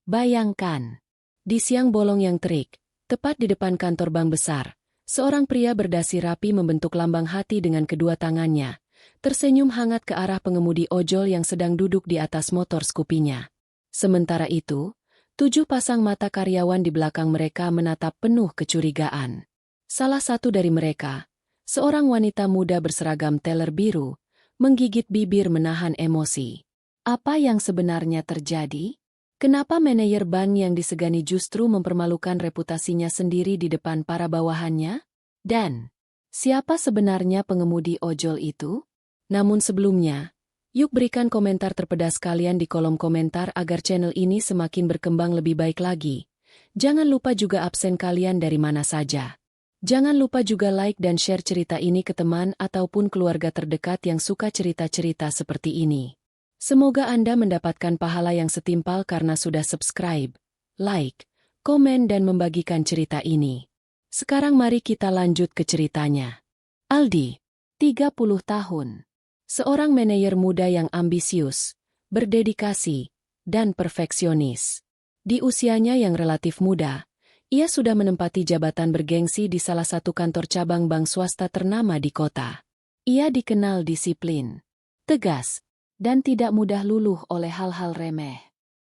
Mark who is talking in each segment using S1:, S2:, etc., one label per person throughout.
S1: Bayangkan, di siang bolong yang terik, tepat di depan kantor bank besar, seorang pria berdasi rapi membentuk lambang hati dengan kedua tangannya, tersenyum hangat ke arah pengemudi ojol yang sedang duduk di atas motor Scoopy-nya. Sementara itu, 7 pasang mata karyawan di belakang mereka menatap penuh kecurigaan. Salah satu dari mereka, seorang wanita muda berseragam teller biru, menggigit bibir menahan emosi. Apa yang sebenarnya terjadi? Kenapa manajer bank yang disegani justru mempermalukan reputasinya sendiri di depan para bawahannya? Dan siapa sebenarnya pengemudi ojol itu? Namun sebelumnya, yuk berikan komentar terpedas kalian di kolom komentar agar channel ini semakin berkembang lebih baik lagi. Jangan lupa juga absen kalian dari mana saja. Jangan lupa juga like dan share cerita ini ke teman ataupun keluarga terdekat yang suka cerita-cerita seperti ini. Semoga Anda mendapatkan pahala yang setimpal karena sudah subscribe, like, komen dan membagikan cerita ini. Sekarang mari kita lanjut ke ceritanya. Aldi, 30 tahun. Seorang manajer muda yang ambisius, berdedikasi, dan perfeksionis. Di usianya yang relatif muda, ia sudah menempati jabatan bergengsi di salah satu kantor cabang bank swasta ternama di kota. Ia dikenal disiplin, tegas, dan tidak mudah luluh oleh hal-hal remeh.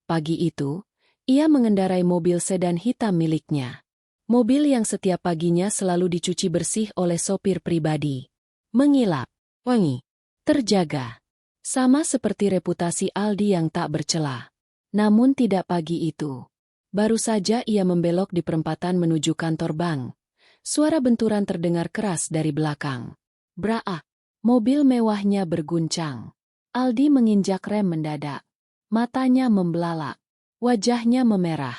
S1: Pagi itu, ia mengendarai mobil sedan hitam miliknya. Mobil yang setiap paginya selalu dicuci bersih oleh sopir pribadi. Mengilap, wangi, terjaga. Sama seperti reputasi Aldi yang tak bercela. Namun tidak pagi itu. Baru saja ia membelok di perempatan menuju kantor bank. Suara benturan terdengar keras dari belakang. Braa! Mobil mewahnya berguncang. Aldi menginjak rem mendadak. Matanya membelalak. Wajahnya memerah.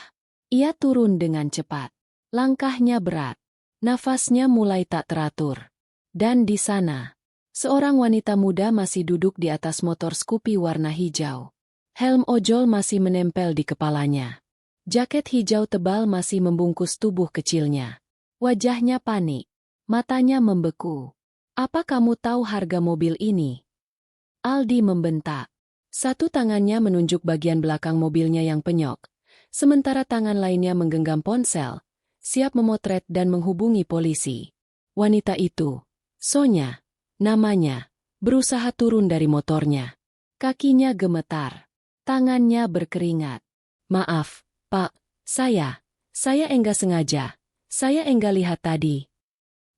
S1: Ia turun dengan cepat. Langkahnya berat. Nafasnya mulai tak teratur. Dan di sana, seorang wanita muda masih duduk di atas motor Scoopy warna hijau. Helm ojol masih menempel di kepalanya. Jaket hijau tebal masih membungkus tubuh kecilnya. Wajahnya panik. Matanya membeku. Apa kamu tahu harga mobil ini? Aldi membentak. Satu tangannya menunjuk bagian belakang mobilnya yang penyok, sementara tangan lainnya menggenggam ponsel, siap memotret dan menghubungi polisi. Wanita itu, Sonya, namanya, berusaha turun dari motornya. Kakinya gemetar, tangannya berkeringat. Maaf, Pak, saya enggak sengaja, saya enggak lihat tadi.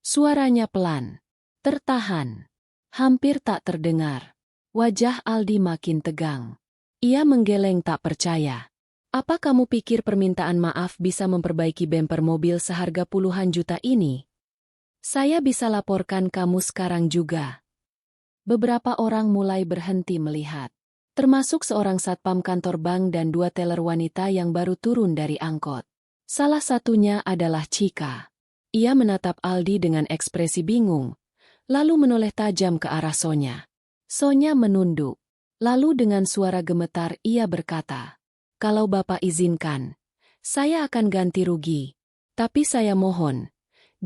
S1: Suaranya pelan, tertahan, hampir tak terdengar. Wajah Aldi makin tegang. Ia menggeleng tak percaya. Apa kamu pikir permintaan maaf bisa memperbaiki bemper mobil seharga puluhan juta ini? Saya bisa laporkan kamu sekarang juga. Beberapa orang mulai berhenti melihat. Termasuk seorang satpam kantor bank dan 2 teller wanita yang baru turun dari angkot. Salah satunya adalah Cika. Ia menatap Aldi dengan ekspresi bingung, lalu menoleh tajam ke arah Sonya. Sonya menunduk. Lalu dengan suara gemetar ia berkata, "Kalau Bapak izinkan, saya akan ganti rugi. Tapi saya mohon,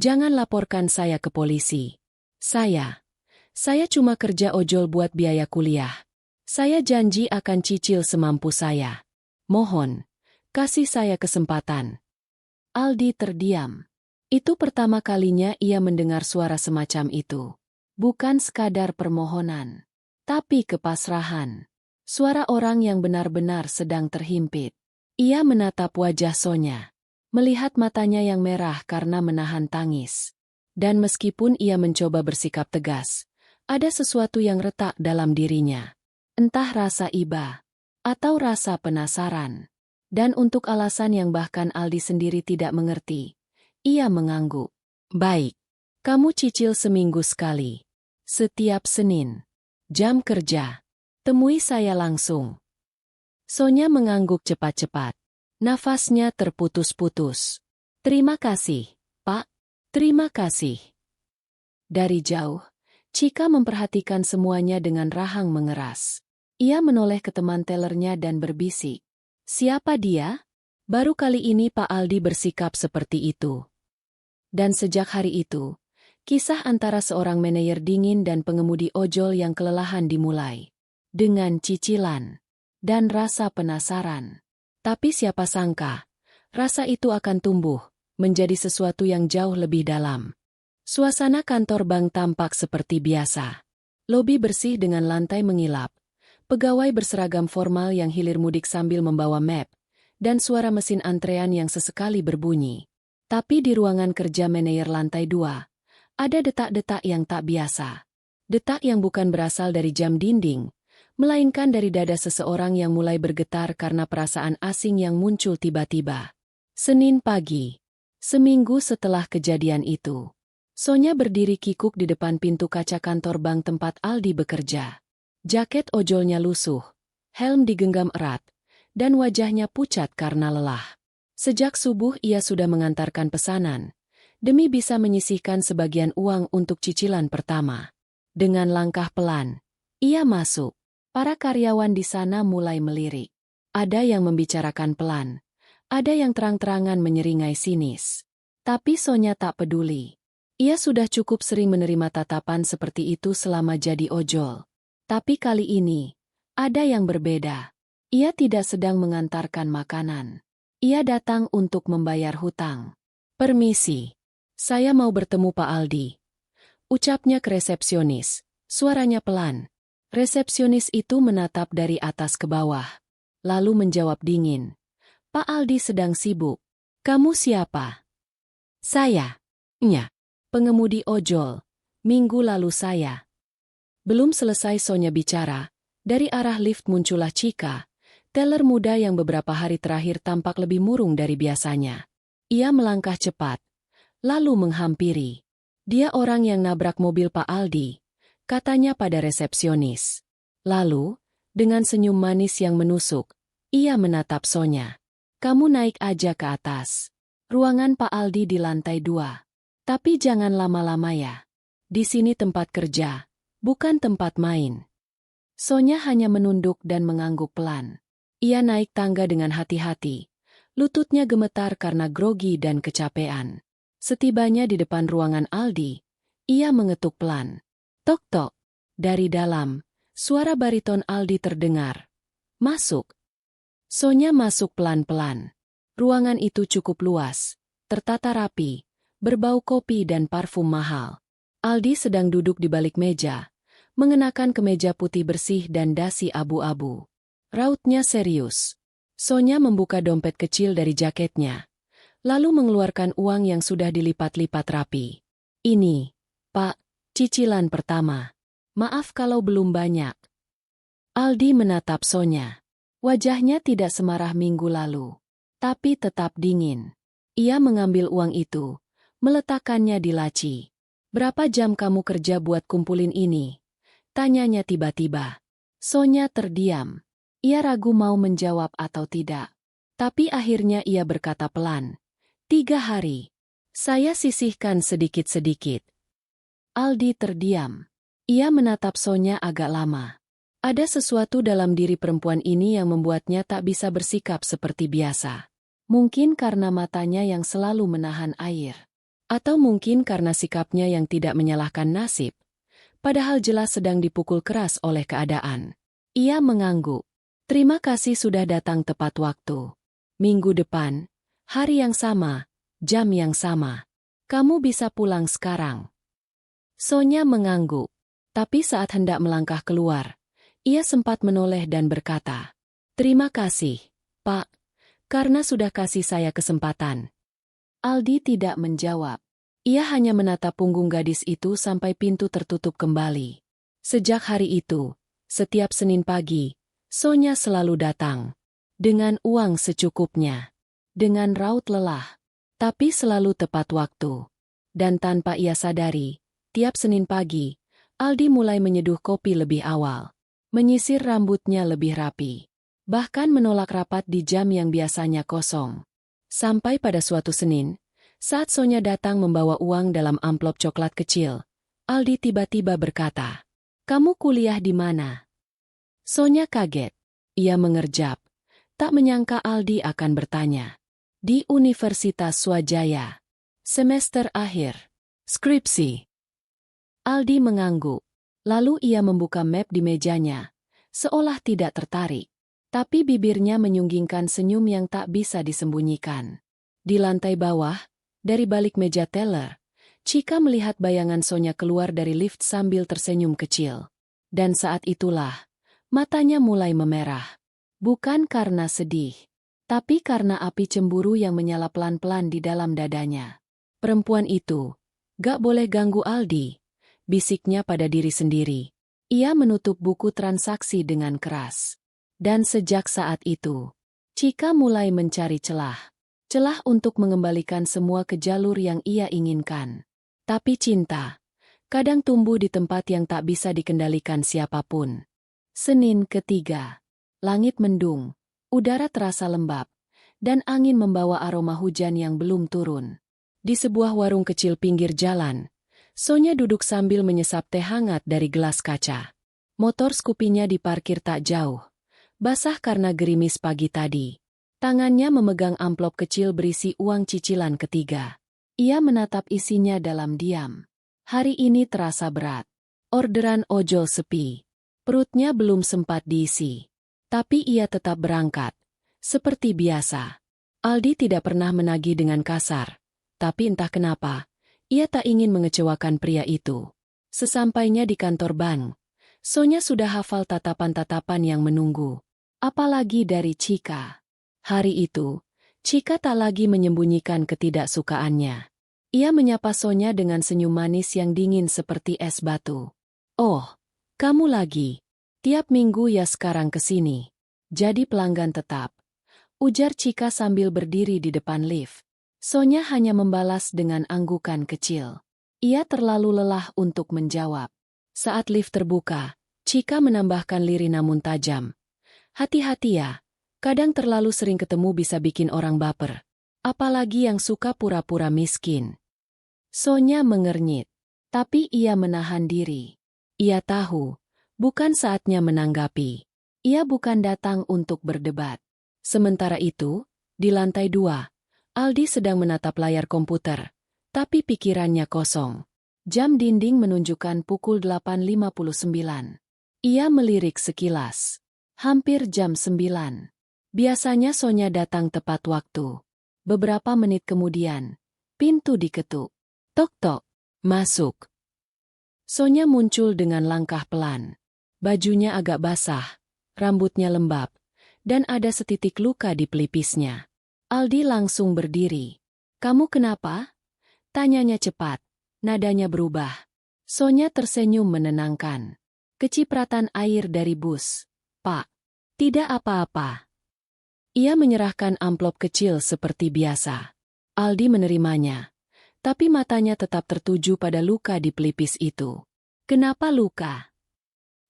S1: jangan laporkan saya ke polisi. Saya cuma kerja ojol buat biaya kuliah. Saya janji akan cicil semampu saya. Mohon, kasih saya kesempatan." Aldi terdiam. Itu pertama kalinya ia mendengar suara semacam itu. Bukan sekadar permohonan, tapi kepasrahan. Suara orang yang benar-benar sedang terhimpit. Ia menatap wajah Sonya, melihat matanya yang merah karena menahan tangis. Dan meskipun ia mencoba bersikap tegas, ada sesuatu yang retak dalam dirinya. Entah rasa iba, atau rasa penasaran. Dan untuk alasan yang bahkan Aldi sendiri tidak mengerti, ia mengangguk. "Baik, kamu cicil seminggu sekali. Setiap Senin. Jam kerja. Temui saya langsung." Sonya mengangguk cepat-cepat. Nafasnya terputus-putus. "Terima kasih, Pak. Terima kasih." Dari jauh, Cika memperhatikan semuanya dengan rahang mengeras. Ia menoleh ke teman tellernya dan berbisik. "Siapa dia?" Baru kali ini Pak Aldi bersikap seperti itu. Dan sejak hari itu, kisah antara seorang manajer dingin dan pengemudi ojol yang kelelahan dimulai. Dengan cicilan dan rasa penasaran. Tapi siapa sangka, rasa itu akan tumbuh menjadi sesuatu yang jauh lebih dalam. Suasana kantor bank tampak seperti biasa. Lobi bersih dengan lantai mengilap. Pegawai berseragam formal yang hilir mudik sambil membawa map, dan suara mesin antrean yang sesekali berbunyi. Tapi di ruangan kerja manajer lantai 2, ada detak-detak yang tak biasa. Detak yang bukan berasal dari jam dinding, melainkan dari dada seseorang yang mulai bergetar karena perasaan asing yang muncul tiba-tiba. Senin pagi, seminggu setelah kejadian itu, Sonya berdiri kikuk di depan pintu kaca kantor bank tempat Aldi bekerja. Jaket ojolnya lusuh, helm digenggam erat, dan wajahnya pucat karena lelah. Sejak subuh ia sudah mengantarkan pesanan, demi bisa menyisihkan sebagian uang untuk cicilan pertama. Dengan langkah pelan, ia masuk. Para karyawan di sana mulai melirik. Ada yang membicarakan pelan, ada yang terang-terangan menyeringai sinis. Tapi Sonya tak peduli. Ia sudah cukup sering menerima tatapan seperti itu selama jadi ojol. Tapi kali ini, ada yang berbeda. Ia tidak sedang mengantarkan makanan. Ia datang untuk membayar hutang. Permisi. Saya mau bertemu Pak Aldi. Ucapnya ke resepsionis. Suaranya pelan. Resepsionis itu menatap dari atas ke bawah. Lalu menjawab dingin. Pak Aldi sedang sibuk. Kamu siapa? Saya. Nya. Pengemudi ojol. Minggu lalu saya. Belum selesai Sonya bicara, dari arah lift muncullah Chika, teller muda yang beberapa hari terakhir tampak lebih murung dari biasanya. Ia melangkah cepat, lalu menghampiri. Dia orang yang nabrak mobil Pak Aldi, katanya pada resepsionis. Lalu, dengan senyum manis yang menusuk, ia menatap Sonya. Kamu naik aja ke atas. Ruangan Pak Aldi di lantai 2. Tapi jangan lama-lama ya. Di sini tempat kerja. Bukan tempat main. Sonya hanya menunduk dan mengangguk pelan. Ia naik tangga dengan hati-hati. Lututnya gemetar karena grogi dan kecapean. Setibanya di depan ruangan Aldi, ia mengetuk pelan. Tok-tok. Dari dalam, suara bariton Aldi terdengar. Masuk. Sonya masuk pelan-pelan. Ruangan itu cukup luas, tertata rapi, berbau kopi dan parfum mahal. Aldi sedang duduk di balik meja, mengenakan kemeja putih bersih dan dasi abu-abu. Rautnya serius. Sonya membuka dompet kecil dari jaketnya, lalu mengeluarkan uang yang sudah dilipat-lipat rapi. Ini, Pak, cicilan pertama. Maaf kalau belum banyak. Aldi menatap Sonya. Wajahnya tidak semarah minggu lalu, tapi tetap dingin. Ia mengambil uang itu, meletakkannya di laci. Berapa jam kamu kerja buat kumpulin ini? Tanyanya tiba-tiba. Sonya terdiam. Ia ragu mau menjawab atau tidak. Tapi akhirnya ia berkata pelan. 3 hari. Saya sisihkan sedikit-sedikit. Aldi terdiam. Ia menatap Sonya agak lama. Ada sesuatu dalam diri perempuan ini yang membuatnya tak bisa bersikap seperti biasa. Mungkin karena matanya yang selalu menahan air. Atau mungkin karena sikapnya yang tidak menyalahkan nasib, padahal jelas sedang dipukul keras oleh keadaan. Ia mengangguk. Terima kasih sudah datang tepat waktu. Minggu depan, hari yang sama, jam yang sama. Kamu bisa pulang sekarang. Sonya mengangguk. Tapi saat hendak melangkah keluar, ia sempat menoleh dan berkata, Terima kasih, Pak, karena sudah kasih saya kesempatan. Aldi tidak menjawab. Ia hanya menatap punggung gadis itu sampai pintu tertutup kembali. Sejak hari itu, setiap Senin pagi, Sonya selalu datang. Dengan uang secukupnya. Dengan raut lelah. Tapi selalu tepat waktu. Dan tanpa ia sadari, tiap Senin pagi, Aldi mulai menyeduh kopi lebih awal. Menyisir rambutnya lebih rapi. Bahkan menolak rapat di jam yang biasanya kosong. Sampai pada suatu Senin, saat Sonya datang membawa uang dalam amplop coklat kecil, Aldi tiba-tiba berkata, Kamu kuliah di mana? Sonya kaget. Ia mengerjap. Tak menyangka Aldi akan bertanya. Di Universitas Swadjaya. Semester akhir. Skripsi. Aldi mengangguk. Lalu ia membuka map di mejanya, seolah tidak tertarik. Tapi bibirnya menyunggingkan senyum yang tak bisa disembunyikan. Di lantai bawah, dari balik meja teller, Chika melihat bayangan Sonya keluar dari lift sambil tersenyum kecil. Dan saat itulah, matanya mulai memerah. Bukan karena sedih, tapi karena api cemburu yang menyala pelan-pelan di dalam dadanya. Perempuan itu, gak boleh ganggu Aldi, bisiknya pada diri sendiri. Ia menutup buku transaksi dengan keras. Dan sejak saat itu, Chika mulai mencari celah. Celah untuk mengembalikan semua ke jalur yang ia inginkan. Tapi cinta, kadang tumbuh di tempat yang tak bisa dikendalikan siapapun. Senin ketiga. Langit mendung, udara terasa lembab, dan angin membawa aroma hujan yang belum turun. Di sebuah warung kecil pinggir jalan, Sonya duduk sambil menyesap teh hangat dari gelas kaca. Motor Scoopy-nya diparkir tak jauh. Basah karena gerimis pagi tadi. Tangannya memegang amplop kecil berisi uang cicilan ketiga. Ia menatap isinya dalam diam. Hari ini terasa berat. Orderan ojol sepi. Perutnya belum sempat diisi. Tapi ia tetap berangkat. Seperti biasa. Aldi tidak pernah menagih dengan kasar. Tapi entah kenapa, ia tak ingin mengecewakan pria itu. Sesampainya di kantor bank, Sonya sudah hafal tatapan-tatapan yang menunggu. Apalagi dari Chika. Hari itu, Chika tak lagi menyembunyikan ketidaksukaannya. Ia menyapa Sonya dengan senyum manis yang dingin seperti es batu. "Oh, kamu lagi. Tiap minggu ya sekarang kesini. Jadi pelanggan tetap," ujar Chika sambil berdiri di depan lift. Sonya hanya membalas dengan anggukan kecil. Ia terlalu lelah untuk menjawab. Saat lift terbuka, Chika menambahkan lirih namun tajam. "Hati-hati ya, kadang terlalu sering ketemu bisa bikin orang baper. Apalagi yang suka pura-pura miskin." Sonya mengernyit, tapi ia menahan diri. Ia tahu, bukan saatnya menanggapi. Ia bukan datang untuk berdebat. Sementara itu, di lantai 2, Aldi sedang menatap layar komputer, tapi pikirannya kosong. Jam dinding menunjukkan pukul 8.59. Ia melirik sekilas. Hampir jam 9. Biasanya Sonya datang tepat waktu. Beberapa menit kemudian, pintu diketuk. Tok-tok, masuk. Sonya muncul dengan langkah pelan. Bajunya agak basah, rambutnya lembab, dan ada setitik luka di pelipisnya. Aldi langsung berdiri. "Kamu kenapa?" tanyanya cepat, nadanya berubah. Sonya tersenyum menenangkan. "Kecipratan air dari bus, Pak." "Tidak apa-apa." Ia menyerahkan amplop kecil seperti biasa. Aldi menerimanya, tapi matanya tetap tertuju pada luka di pelipis itu. "Kenapa luka?"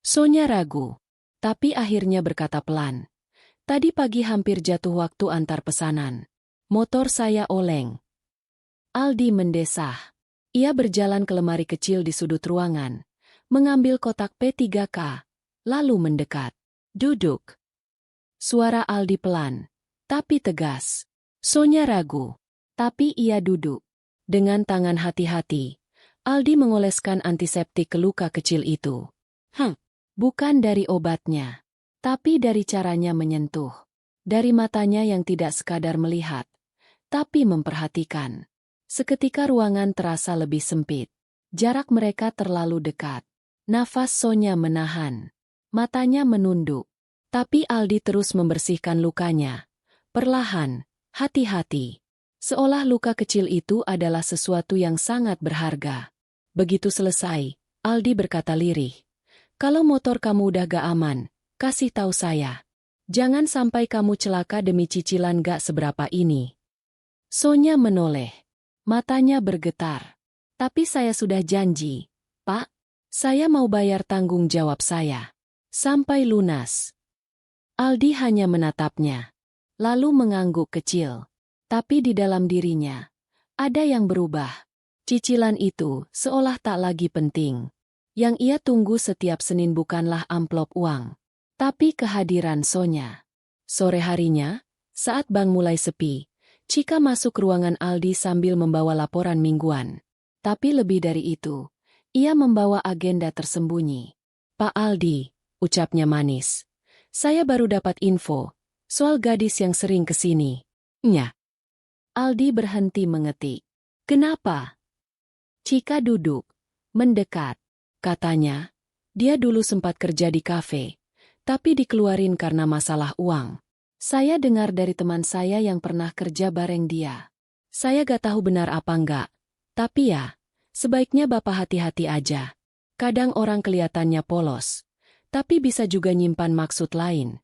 S1: Sonya ragu, tapi akhirnya berkata pelan. "Tadi pagi hampir jatuh waktu antar pesanan. Motor saya oleng." Aldi mendesah. Ia berjalan ke lemari kecil di sudut ruangan, mengambil kotak P3K, lalu mendekat. "Duduk." Suara Aldi pelan, tapi tegas. Sonya ragu, tapi ia duduk. Dengan tangan hati-hati, Aldi mengoleskan antiseptik ke luka kecil itu. Bukan dari obatnya, tapi dari caranya menyentuh. Dari matanya yang tidak sekadar melihat, tapi memperhatikan. Seketika ruangan terasa lebih sempit. Jarak mereka terlalu dekat. Nafas Sonya menahan. Matanya menunduk. Tapi Aldi terus membersihkan lukanya. Perlahan, hati-hati. Seolah luka kecil itu adalah sesuatu yang sangat berharga. Begitu selesai, Aldi berkata lirih. "Kalau motor kamu udah gak aman, kasih tahu saya. Jangan sampai kamu celaka demi cicilan gak seberapa ini." Sonya menoleh. Matanya bergetar. "Tapi saya sudah janji, Pak. Saya mau bayar tanggung jawab saya sampai lunas." Aldi hanya menatapnya, lalu mengangguk kecil. Tapi di dalam dirinya, ada yang berubah. Cicilan itu seolah tak lagi penting. Yang ia tunggu setiap Senin bukanlah amplop uang, tapi kehadiran Sonya. Sore harinya, saat bank mulai sepi, Chika masuk ruangan Aldi sambil membawa laporan mingguan. Tapi lebih dari itu, ia membawa agenda tersembunyi. "Pak Aldi," ucapnya manis. Saya baru dapat info soal gadis yang sering kesini. Nya. Aldi berhenti mengetik. Kenapa? Cika duduk, mendekat. Katanya, dia dulu sempat kerja di kafe, tapi dikeluarin karena masalah uang. Saya dengar dari teman saya yang pernah kerja bareng dia. Saya gak tahu benar apa enggak, tapi ya, sebaiknya Bapak hati-hati aja. Kadang orang kelihatannya polos, tapi bisa juga nyimpan maksud lain.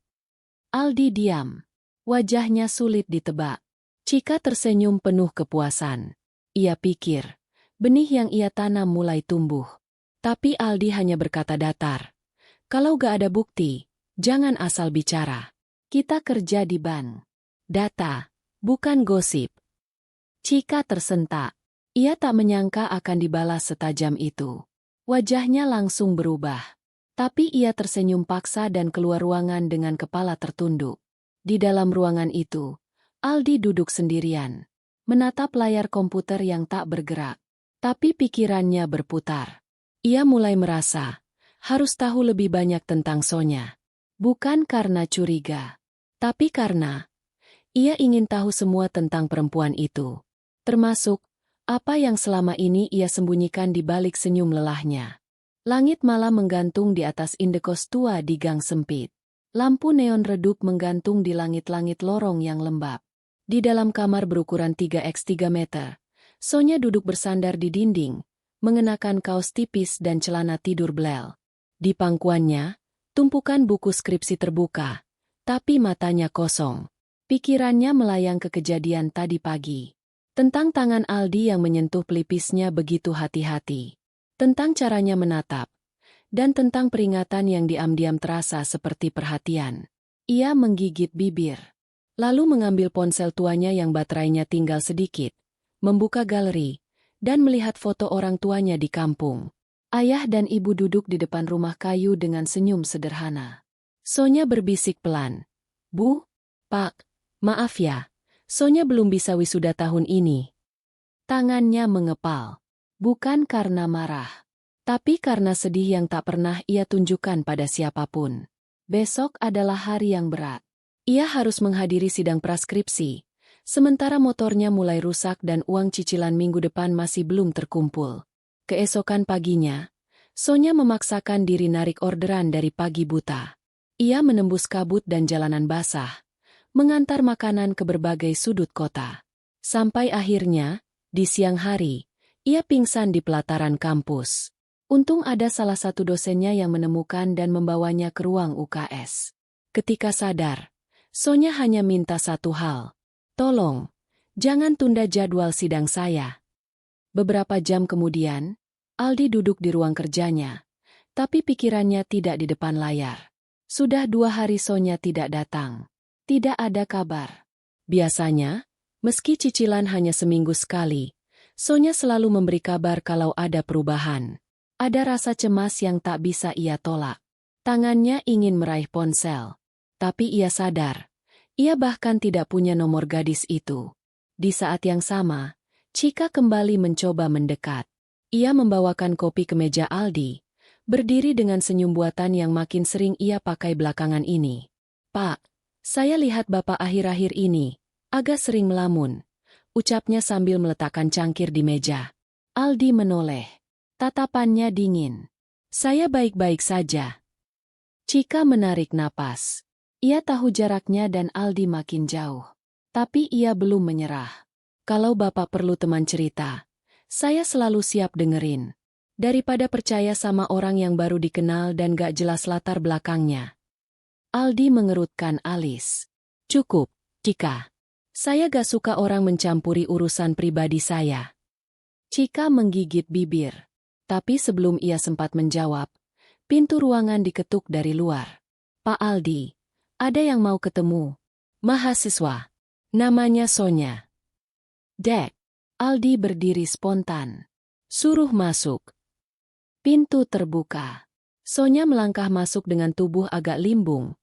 S1: Aldi diam. Wajahnya sulit ditebak. Cika tersenyum penuh kepuasan. Ia pikir, benih yang ia tanam mulai tumbuh. Tapi Aldi hanya berkata datar. Kalau gak ada bukti, jangan asal bicara. Kita kerja di bank. Data, bukan gosip. Cika tersentak. Ia tak menyangka akan dibalas setajam itu. Wajahnya langsung berubah. Tapi ia tersenyum paksa dan keluar ruangan dengan kepala tertunduk. Di dalam ruangan itu, Aldi duduk sendirian, menatap layar komputer yang tak bergerak. Tapi pikirannya berputar. Ia mulai merasa, harus tahu lebih banyak tentang Sonya. Bukan karena curiga, tapi karena ia ingin tahu semua tentang perempuan itu. Termasuk, apa yang selama ini ia sembunyikan di balik senyum lelahnya. Langit malam menggantung di atas indekos tua di gang sempit. Lampu neon redup menggantung di langit-langit lorong yang lembab. Di dalam kamar berukuran 3x3 meter, Sonya duduk bersandar di dinding, mengenakan kaos tipis dan celana tidur blel. Di pangkuannya, tumpukan buku skripsi terbuka, tapi matanya kosong. Pikirannya melayang ke kejadian tadi pagi. Tentang tangan Aldi yang menyentuh pelipisnya begitu hati-hati. Tentang caranya menatap. Dan tentang peringatan yang diam-diam terasa seperti perhatian. Ia menggigit bibir. Lalu mengambil ponsel tuanya yang baterainya tinggal sedikit, membuka galeri, dan melihat foto orang tuanya di kampung. Ayah dan ibu duduk di depan rumah kayu dengan senyum sederhana. Sonya berbisik pelan. Bu, Pak, maaf ya, Sonya belum bisa wisuda tahun ini. Tangannya mengepal. Bukan karena marah, tapi karena sedih yang tak pernah ia tunjukkan pada siapapun. Besok adalah hari yang berat. Ia harus menghadiri sidang praskripsi, sementara motornya mulai rusak dan uang cicilan minggu depan masih belum terkumpul. Keesokan paginya, Sonya memaksakan diri narik orderan dari pagi buta. Ia menembus kabut dan jalanan basah, mengantar makanan ke berbagai sudut kota. Sampai akhirnya, di siang hari, ia pingsan di pelataran kampus. Untung ada salah satu dosennya yang menemukan dan membawanya ke ruang UKS. Ketika sadar, Sonya hanya minta satu hal. Tolong, jangan tunda jadwal sidang saya. Beberapa jam kemudian, Aldi duduk di ruang kerjanya, tapi pikirannya tidak di depan layar. Sudah 2 hari Sonya tidak datang. Tidak ada kabar. Biasanya, meski cicilan hanya seminggu sekali, Sonya selalu memberi kabar kalau ada perubahan. Ada rasa cemas yang tak bisa ia tolak. Tangannya ingin meraih ponsel. Tapi ia sadar, ia bahkan tidak punya nomor gadis itu. Di saat yang sama, Cika kembali mencoba mendekat. Ia membawakan kopi ke meja Aldi, berdiri dengan senyum buatan yang makin sering ia pakai belakangan ini. Pak, saya lihat Bapak akhir-akhir ini agak sering melamun, ucapnya sambil meletakkan cangkir di meja. Aldi menoleh. Tatapannya dingin. Saya baik-baik saja. Cika menarik napas. Ia tahu jaraknya dan Aldi makin jauh. Tapi ia belum menyerah. Kalau Bapak perlu teman cerita, saya selalu siap dengerin. Daripada percaya sama orang yang baru dikenal dan gak jelas latar belakangnya. Aldi mengerutkan alis. Cukup, Cika. Saya gak suka orang mencampuri urusan pribadi saya. Cika menggigit bibir. Tapi sebelum ia sempat menjawab, pintu ruangan diketuk dari luar. Pak Aldi, ada yang mau ketemu. Mahasiswa. Namanya Sonya. Dek. Aldi berdiri spontan. Suruh masuk. Pintu terbuka. Sonya melangkah masuk dengan tubuh agak limbung.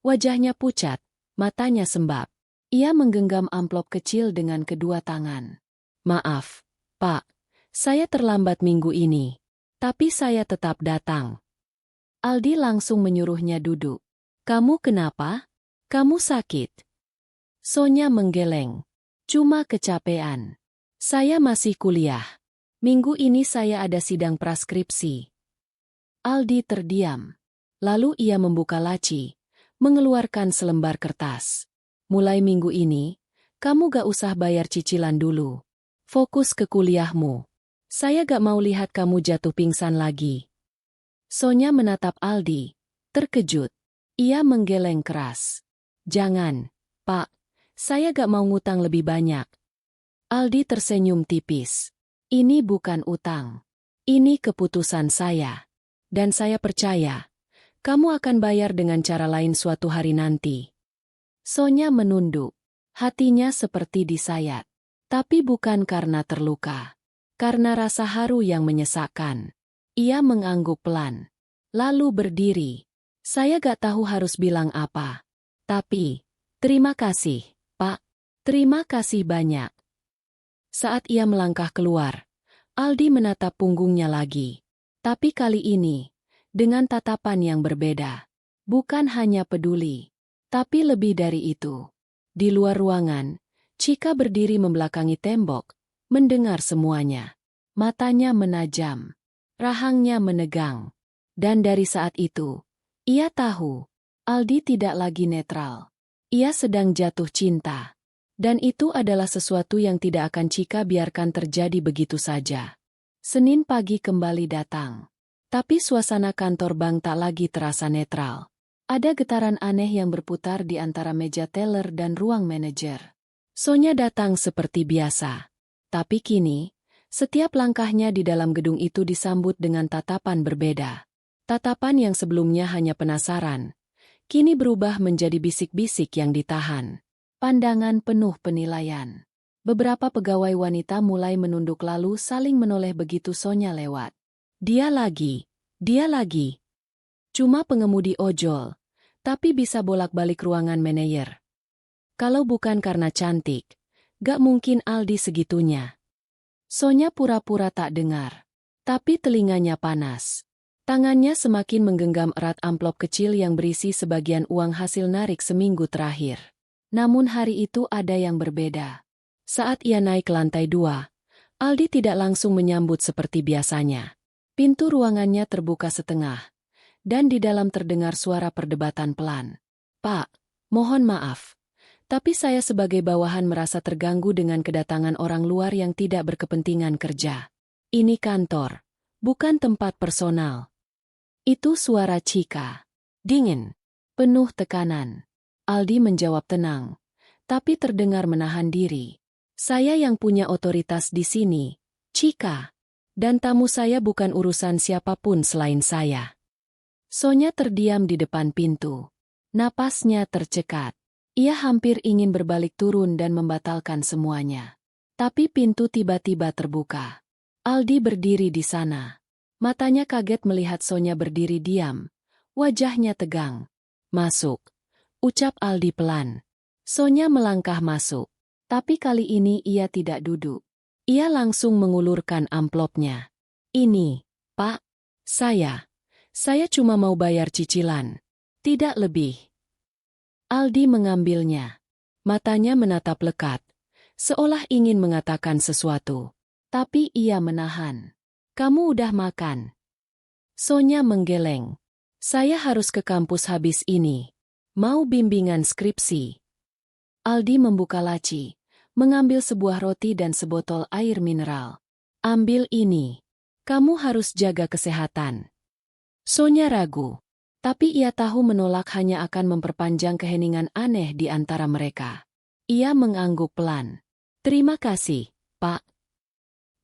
S1: Wajahnya pucat, matanya sembab. Ia menggenggam amplop kecil dengan kedua tangan. Maaf, Pak. Saya terlambat minggu ini, tapi saya tetap datang. Aldi langsung menyuruhnya duduk. Kamu kenapa? Kamu sakit? Sonya menggeleng. Cuma kecapean. Saya masih kuliah. Minggu ini saya ada sidang praskripsi. Aldi terdiam. Lalu ia membuka laci, mengeluarkan selembar kertas. Mulai minggu ini, kamu gak usah bayar cicilan dulu. Fokus ke kuliahmu. Saya gak mau lihat kamu jatuh pingsan lagi. Sonya menatap Aldi, terkejut. Ia menggeleng keras. Jangan, Pak. Saya gak mau ngutang lebih banyak. Aldi tersenyum tipis. Ini bukan utang. Ini keputusan saya. Dan saya percaya, kamu akan bayar dengan cara lain suatu hari nanti. Sonya menunduk. Hatinya seperti disayat. Tapi bukan karena terluka. Karena rasa haru yang menyesakkan. Ia mengangguk pelan. Lalu berdiri. Saya gak tahu harus bilang apa. Tapi, terima kasih, Pak. Terima kasih banyak. Saat ia melangkah keluar, Aldi menatap punggungnya lagi. Tapi kali ini, dengan tatapan yang berbeda. Bukan hanya peduli, tapi lebih dari itu. Di luar ruangan, Chika berdiri membelakangi tembok, mendengar semuanya. Matanya menajam, rahangnya menegang. Dan dari saat itu, ia tahu, Aldi tidak lagi netral. Ia sedang jatuh cinta. Dan itu adalah sesuatu yang tidak akan Chika biarkan terjadi begitu saja. Senin pagi kembali datang. Tapi suasana kantor bank tak lagi terasa netral. Ada getaran aneh yang berputar di antara meja teller dan ruang manajer. Sonya datang seperti biasa. Tapi kini, setiap langkahnya di dalam gedung itu disambut dengan tatapan berbeda. Tatapan yang sebelumnya hanya penasaran, kini berubah menjadi bisik-bisik yang ditahan. Pandangan penuh penilaian. Beberapa pegawai wanita mulai menunduk lalu saling menoleh begitu Sonya lewat. Dia lagi. Cuma pengemudi ojol, tapi bisa bolak-balik ruangan manajer. Kalau bukan karena cantik, gak mungkin Aldi segitunya. Sonya pura-pura tak dengar, tapi telinganya panas. Tangannya semakin menggenggam erat amplop kecil yang berisi sebagian uang hasil narik seminggu terakhir. Namun hari itu ada yang berbeda. Saat ia naik ke lantai 2, Aldi tidak langsung menyambut seperti biasanya. Pintu ruangannya terbuka setengah, dan di dalam terdengar suara perdebatan pelan. Pak, mohon maaf, tapi saya sebagai bawahan merasa terganggu dengan kedatangan orang luar yang tidak berkepentingan kerja. Ini kantor, bukan tempat personal. Itu suara Chika. Dingin, penuh tekanan. Aldi menjawab tenang, tapi terdengar menahan diri. Saya yang punya otoritas di sini, Chika. Dan tamu saya bukan urusan siapapun selain saya. Sonya terdiam di depan pintu. Napasnya tercekat. Ia hampir ingin berbalik turun dan membatalkan semuanya. Tapi pintu tiba-tiba terbuka. Aldi berdiri di sana. Matanya kaget melihat Sonya berdiri diam. Wajahnya tegang. Masuk, ucap Aldi pelan. Sonya melangkah masuk. Tapi kali ini ia tidak duduk. Ia langsung mengulurkan amplopnya. Ini, Pak, saya cuma mau bayar cicilan. Tidak lebih. Aldi mengambilnya. Matanya menatap lekat, seolah ingin mengatakan sesuatu. Tapi ia menahan. Kamu udah makan? Sonya menggeleng. Saya harus ke kampus habis ini. Mau bimbingan skripsi. Aldi membuka laci. Mengambil sebuah roti dan sebotol air mineral. Ambil ini. Kamu harus jaga kesehatan. Sonya ragu. Tapi ia tahu menolak hanya akan memperpanjang keheningan aneh di antara mereka. Ia mengangguk pelan. Terima kasih, Pak.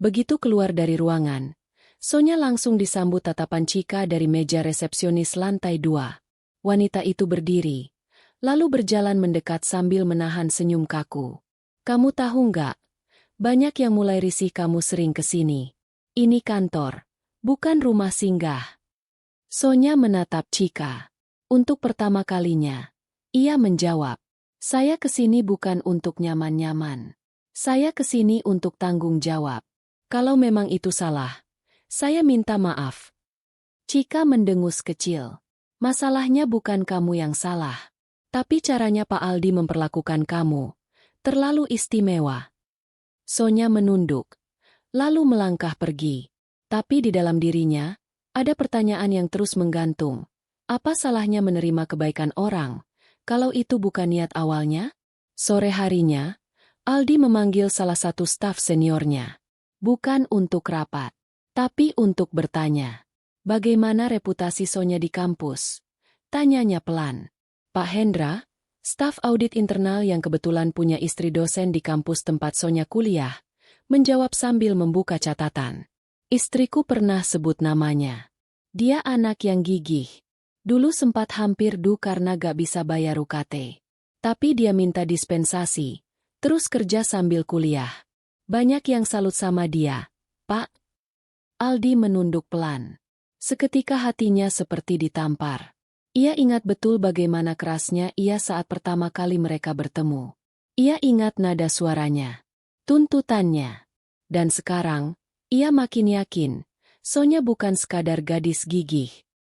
S1: Begitu keluar dari ruangan, Sonya langsung disambut tatapan Chika dari meja resepsionis lantai 2. Wanita itu berdiri, lalu berjalan mendekat sambil menahan senyum kaku. Kamu tahu nggak? Banyak yang mulai risih kamu sering kesini. Ini kantor, bukan rumah singgah. Sonya menatap Chika. Untuk pertama kalinya, ia menjawab. Saya kesini bukan untuk nyaman-nyaman. Saya kesini untuk tanggung jawab. Kalau memang itu salah, saya minta maaf. Chika mendengus kecil. Masalahnya bukan kamu yang salah. Tapi caranya Pak Aldi memperlakukan kamu terlalu istimewa. Sonya menunduk, lalu melangkah pergi. Tapi di dalam dirinya, ada pertanyaan yang terus menggantung. Apa salahnya menerima kebaikan orang, kalau itu bukan niat awalnya? Sore harinya, Aldi memanggil salah satu staf seniornya. Bukan untuk rapat, tapi untuk bertanya. Bagaimana reputasi Sonya di kampus? Tanyanya pelan. Pak Hendra, staf audit internal yang kebetulan punya istri dosen di kampus tempat Sonya kuliah, menjawab sambil membuka catatan. Istriku pernah sebut namanya. Dia anak yang gigih. Dulu sempat hampir karena gak bisa bayar UKT. Tapi dia minta dispensasi, terus kerja sambil kuliah. Banyak yang salut sama dia, Pak. Aldi menunduk pelan. Seketika hatinya seperti ditampar. Ia ingat betul bagaimana kerasnya ia saat pertama kali mereka bertemu. Ia ingat nada suaranya, tuntutannya. Dan sekarang, ia makin yakin, Sonya bukan sekadar gadis gigih,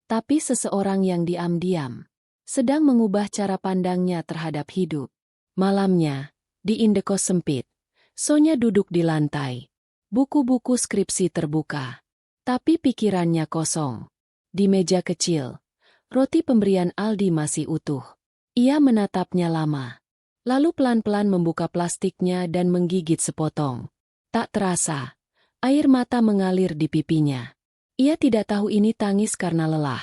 S1: tapi seseorang yang diam-diam sedang mengubah cara pandangnya terhadap hidup. Malamnya, di indekos sempit, Sonya duduk di lantai. Buku-buku skripsi terbuka, tapi pikirannya kosong. Di meja kecil, roti pemberian Aldi masih utuh. Ia menatapnya lama, lalu pelan-pelan membuka plastiknya dan menggigit sepotong. Tak terasa, air mata mengalir di pipinya. Ia tidak tahu ini tangis karena lelah,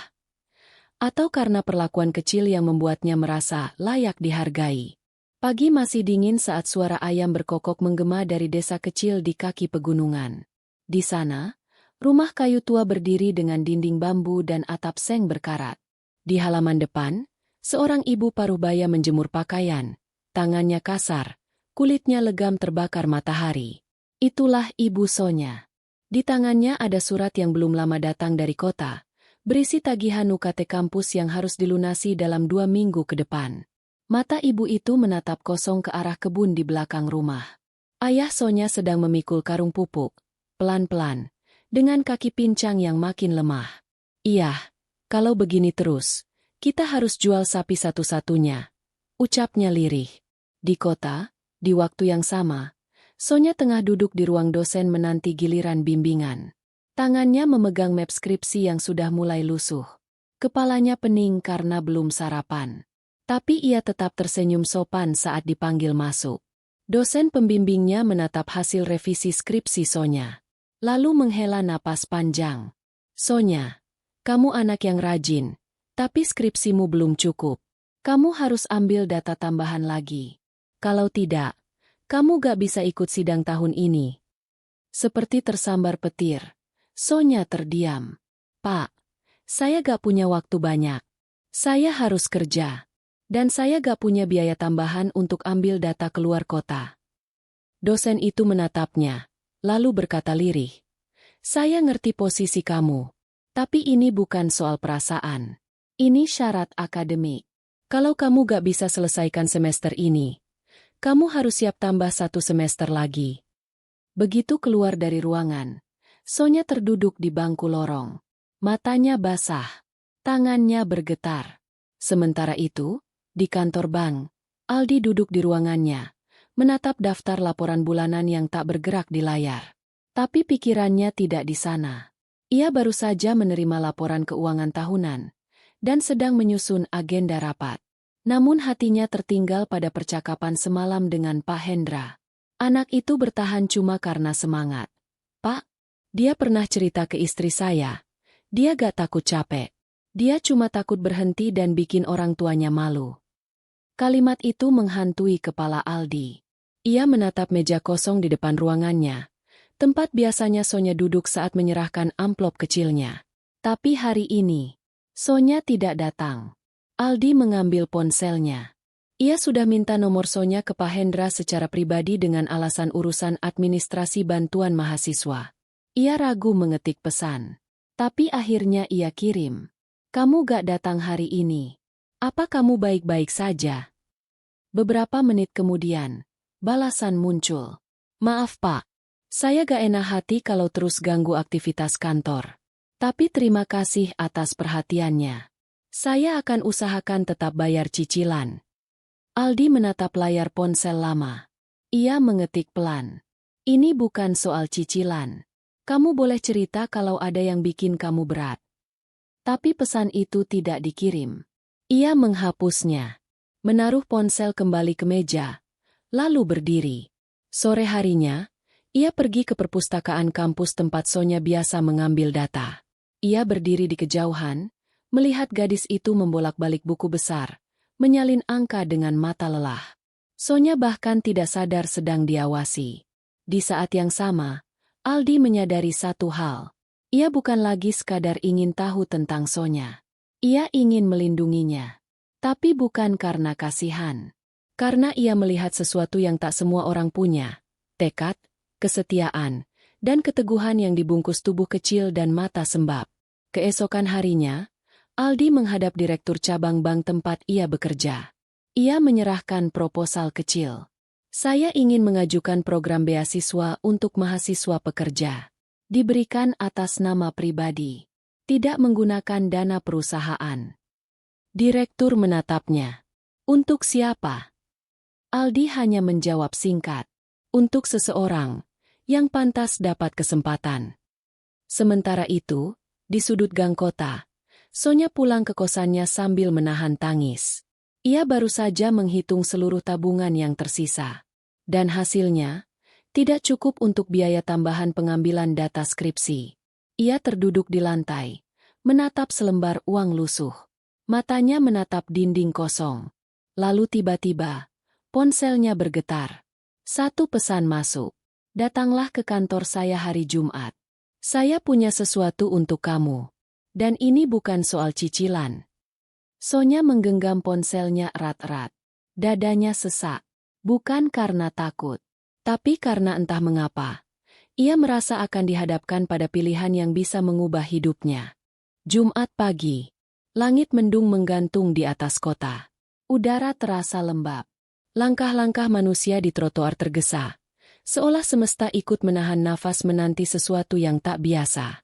S1: atau karena perlakuan kecil yang membuatnya merasa layak dihargai. Pagi masih dingin saat suara ayam berkokok menggema dari desa kecil di kaki pegunungan. Di sana, rumah kayu tua berdiri dengan dinding bambu dan atap seng berkarat. Di halaman depan, seorang ibu paruh-baya menjemur pakaian. Tangannya kasar, kulitnya legam terbakar matahari. Itulah Ibu Sonya. Di tangannya ada surat yang belum lama datang dari kota, berisi tagihan UKT kampus yang harus dilunasi dalam 2 minggu ke depan. Mata ibu itu menatap kosong ke arah kebun di belakang rumah. Ayah Sonya sedang memikul karung pupuk, pelan-pelan, dengan kaki pincang yang makin lemah. Iya, kalau begini terus, kita harus jual sapi satu-satunya, ucapnya lirih. Di kota, di waktu yang sama, Sonya tengah duduk di ruang dosen menanti giliran bimbingan. Tangannya memegang map skripsi yang sudah mulai lusuh. Kepalanya pening karena belum sarapan. Tapi ia tetap tersenyum sopan saat dipanggil masuk. Dosen pembimbingnya menatap hasil revisi skripsi Sonya, lalu menghela napas panjang. Sonya, kamu anak yang rajin, tapi skripsimu belum cukup. Kamu harus ambil data tambahan lagi. Kalau tidak, kamu gak bisa ikut sidang tahun ini. Seperti tersambar petir, Sonya terdiam. Pak, saya gak punya waktu banyak. Saya harus kerja. Dan saya gak punya biaya tambahan untuk ambil data keluar kota. Dosen itu menatapnya, lalu berkata lirih. Saya ngerti posisi kamu. Tapi ini bukan soal perasaan. Ini syarat akademik. Kalau kamu gak bisa selesaikan semester ini, kamu harus siap tambah 1 semester lagi. Begitu keluar dari ruangan, Sonya terduduk di bangku lorong. Matanya basah, tangannya bergetar. Sementara itu, di kantor bank, Aldi duduk di ruangannya, menatap daftar laporan bulanan yang tak bergerak di layar. Tapi pikirannya tidak di sana. Ia baru saja menerima laporan keuangan tahunan, dan sedang menyusun agenda rapat. Namun hatinya tertinggal pada percakapan semalam dengan Pak Hendra. Anak itu bertahan cuma karena semangat. Pak, dia pernah cerita ke istri saya. Dia gak takut capek. Dia cuma takut berhenti dan bikin orang tuanya malu. Kalimat itu menghantui kepala Aldi. Ia menatap meja kosong di depan ruangannya, tempat biasanya Sonya duduk saat menyerahkan amplop kecilnya. Tapi hari ini, Sonya tidak datang. Aldi mengambil ponselnya. Ia sudah minta nomor Sonya ke Pak Hendra secara pribadi dengan alasan urusan administrasi bantuan mahasiswa. Ia ragu mengetik pesan. Tapi akhirnya ia kirim. Kamu gak datang hari ini. Apa kamu baik-baik saja? Beberapa menit kemudian, balasan muncul. Maaf Pak, saya gak enak hati kalau terus ganggu aktivitas kantor. Tapi terima kasih atas perhatiannya. Saya akan usahakan tetap bayar cicilan. Aldi menatap layar ponsel lama. Ia mengetik pelan. Ini bukan soal cicilan. Kamu boleh cerita kalau ada yang bikin kamu berat. Tapi pesan itu tidak dikirim. Ia menghapusnya. Menaruh ponsel kembali ke meja. Lalu berdiri. Sore harinya, ia pergi ke perpustakaan kampus tempat Sonya biasa mengambil data. Ia berdiri di kejauhan, melihat gadis itu membolak-balik buku besar, menyalin angka dengan mata lelah. Sonya bahkan tidak sadar sedang diawasi. Di saat yang sama, Aldi menyadari satu hal. Ia bukan lagi sekadar ingin tahu tentang Sonya. Ia ingin melindunginya. Tapi bukan karena kasihan. Karena ia melihat sesuatu yang tak semua orang punya. Tekad, kesetiaan, dan keteguhan yang dibungkus tubuh kecil dan mata sembab. Keesokan harinya, Aldi menghadap direktur cabang bank tempat ia bekerja. Ia menyerahkan proposal kecil. Saya ingin mengajukan program beasiswa untuk mahasiswa pekerja. Diberikan atas nama pribadi. Tidak menggunakan dana perusahaan. Direktur menatapnya. Untuk siapa? Aldi hanya menjawab singkat. Untuk seseorang yang pantas dapat kesempatan. Sementara itu, di sudut gang kota, Sonya pulang ke kosannya sambil menahan tangis. Ia baru saja menghitung seluruh tabungan yang tersisa. Dan hasilnya, tidak cukup untuk biaya tambahan pengambilan data skripsi. Ia terduduk di lantai, menatap selembar uang lusuh. Matanya menatap dinding kosong. Lalu tiba-tiba, ponselnya bergetar. Satu pesan masuk. Datanglah ke kantor saya hari Jumat. Saya punya sesuatu untuk kamu. Dan ini bukan soal cicilan. Sonya menggenggam ponselnya erat-erat. Dadanya sesak. Bukan karena takut. Tapi karena entah mengapa. Ia merasa akan dihadapkan pada pilihan yang bisa mengubah hidupnya. Jumat pagi. Langit mendung menggantung di atas kota. Udara terasa lembab. Langkah-langkah manusia di trotoar tergesa. Seolah semesta ikut menahan nafas menanti sesuatu yang tak biasa.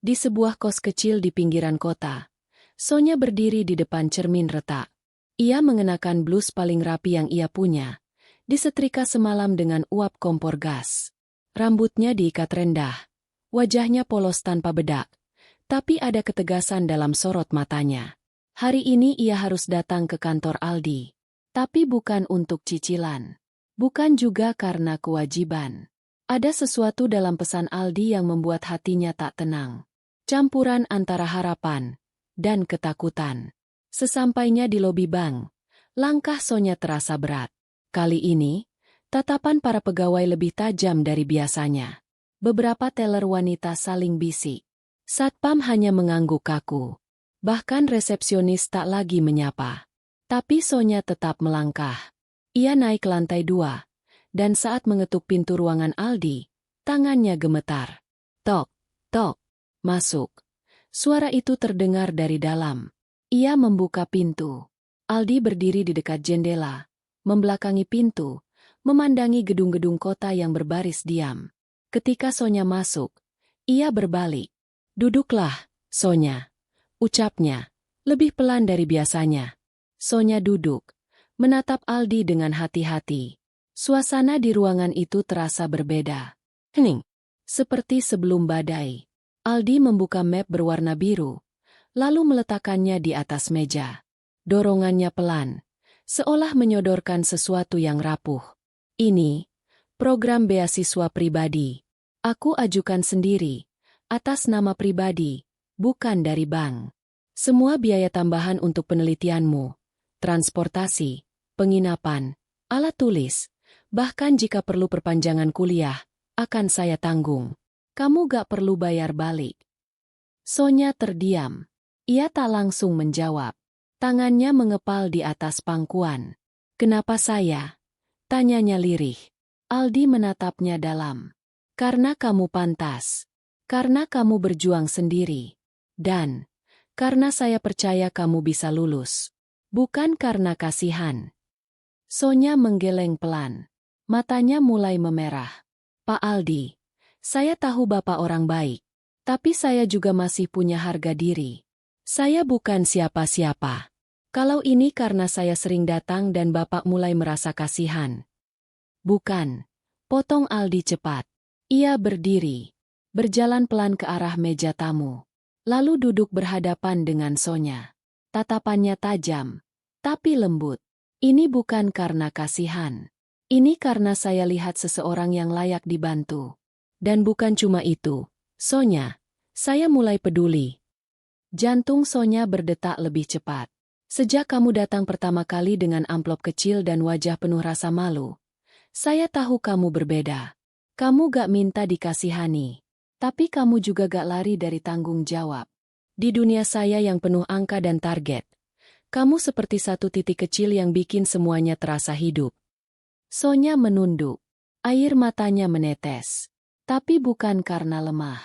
S1: Di sebuah kos kecil di pinggiran kota, Sonya berdiri di depan cermin retak. Ia mengenakan blus paling rapi yang ia punya, disetrika semalam dengan uap kompor gas. Rambutnya diikat rendah, wajahnya polos tanpa bedak, tapi ada ketegasan dalam sorot matanya. Hari ini ia harus datang ke kantor Aldi, tapi bukan untuk cicilan. Bukan juga karena kewajiban. Ada sesuatu dalam pesan Aldi yang membuat hatinya tak tenang. Campuran antara harapan dan ketakutan. Sesampainya di lobi bank, langkah Sonya terasa berat. Kali ini, tatapan para pegawai lebih tajam dari biasanya. Beberapa teller wanita saling bisik. Satpam hanya mengangguk kaku. Bahkan resepsionis tak lagi menyapa. Tapi Sonya tetap melangkah. Ia naik ke lantai 2, dan saat mengetuk pintu ruangan Aldi, tangannya gemetar. Tok, tok. Masuk. Suara itu terdengar dari dalam. Ia membuka pintu. Aldi berdiri di dekat jendela, membelakangi pintu, memandangi gedung-gedung kota yang berbaris diam. Ketika Sonya masuk, ia berbalik. Duduklah, Sonya. Ucapnya, lebih pelan dari biasanya. Sonya duduk, menatap Aldi dengan hati-hati. Suasana di ruangan itu terasa berbeda. Hening. Seperti sebelum badai. Aldi membuka map berwarna biru, lalu meletakkannya di atas meja. Dorongannya pelan, seolah menyodorkan sesuatu yang rapuh. Ini, program beasiswa pribadi. Aku ajukan sendiri, atas nama pribadi, bukan dari bank. Semua biaya tambahan untuk penelitianmu, transportasi, penginapan, alat tulis, bahkan jika perlu perpanjangan kuliah, akan saya tanggung. Kamu gak perlu bayar balik. Sonya terdiam. Ia tak langsung menjawab. Tangannya mengepal di atas pangkuan. Kenapa saya? Tanyanya lirih. Aldi menatapnya dalam. Karena kamu pantas. Karena kamu berjuang sendiri. Dan karena saya percaya kamu bisa lulus. Bukan karena kasihan. Sonya menggeleng pelan. Matanya mulai memerah. Pak Aldi. Saya tahu Bapak orang baik, tapi saya juga masih punya harga diri. Saya bukan siapa-siapa. Kalau ini karena saya sering datang dan Bapak mulai merasa kasihan. Bukan. Potong Aldi cepat. Ia berdiri. Berjalan pelan ke arah meja tamu. Lalu duduk berhadapan dengan Sonya. Tatapannya tajam, tapi lembut. Ini bukan karena kasihan. Ini karena saya lihat seseorang yang layak dibantu. Dan bukan cuma itu, Sonya, saya mulai peduli. Jantung Sonya berdetak lebih cepat. Sejak kamu datang pertama kali dengan amplop kecil dan wajah penuh rasa malu, saya tahu kamu berbeda. Kamu gak minta dikasihani, tapi kamu juga gak lari dari tanggung jawab. Di dunia saya yang penuh angka dan target, kamu seperti satu titik kecil yang bikin semuanya terasa hidup. Sonya menunduk. Air matanya menetes. Tapi bukan karena lemah.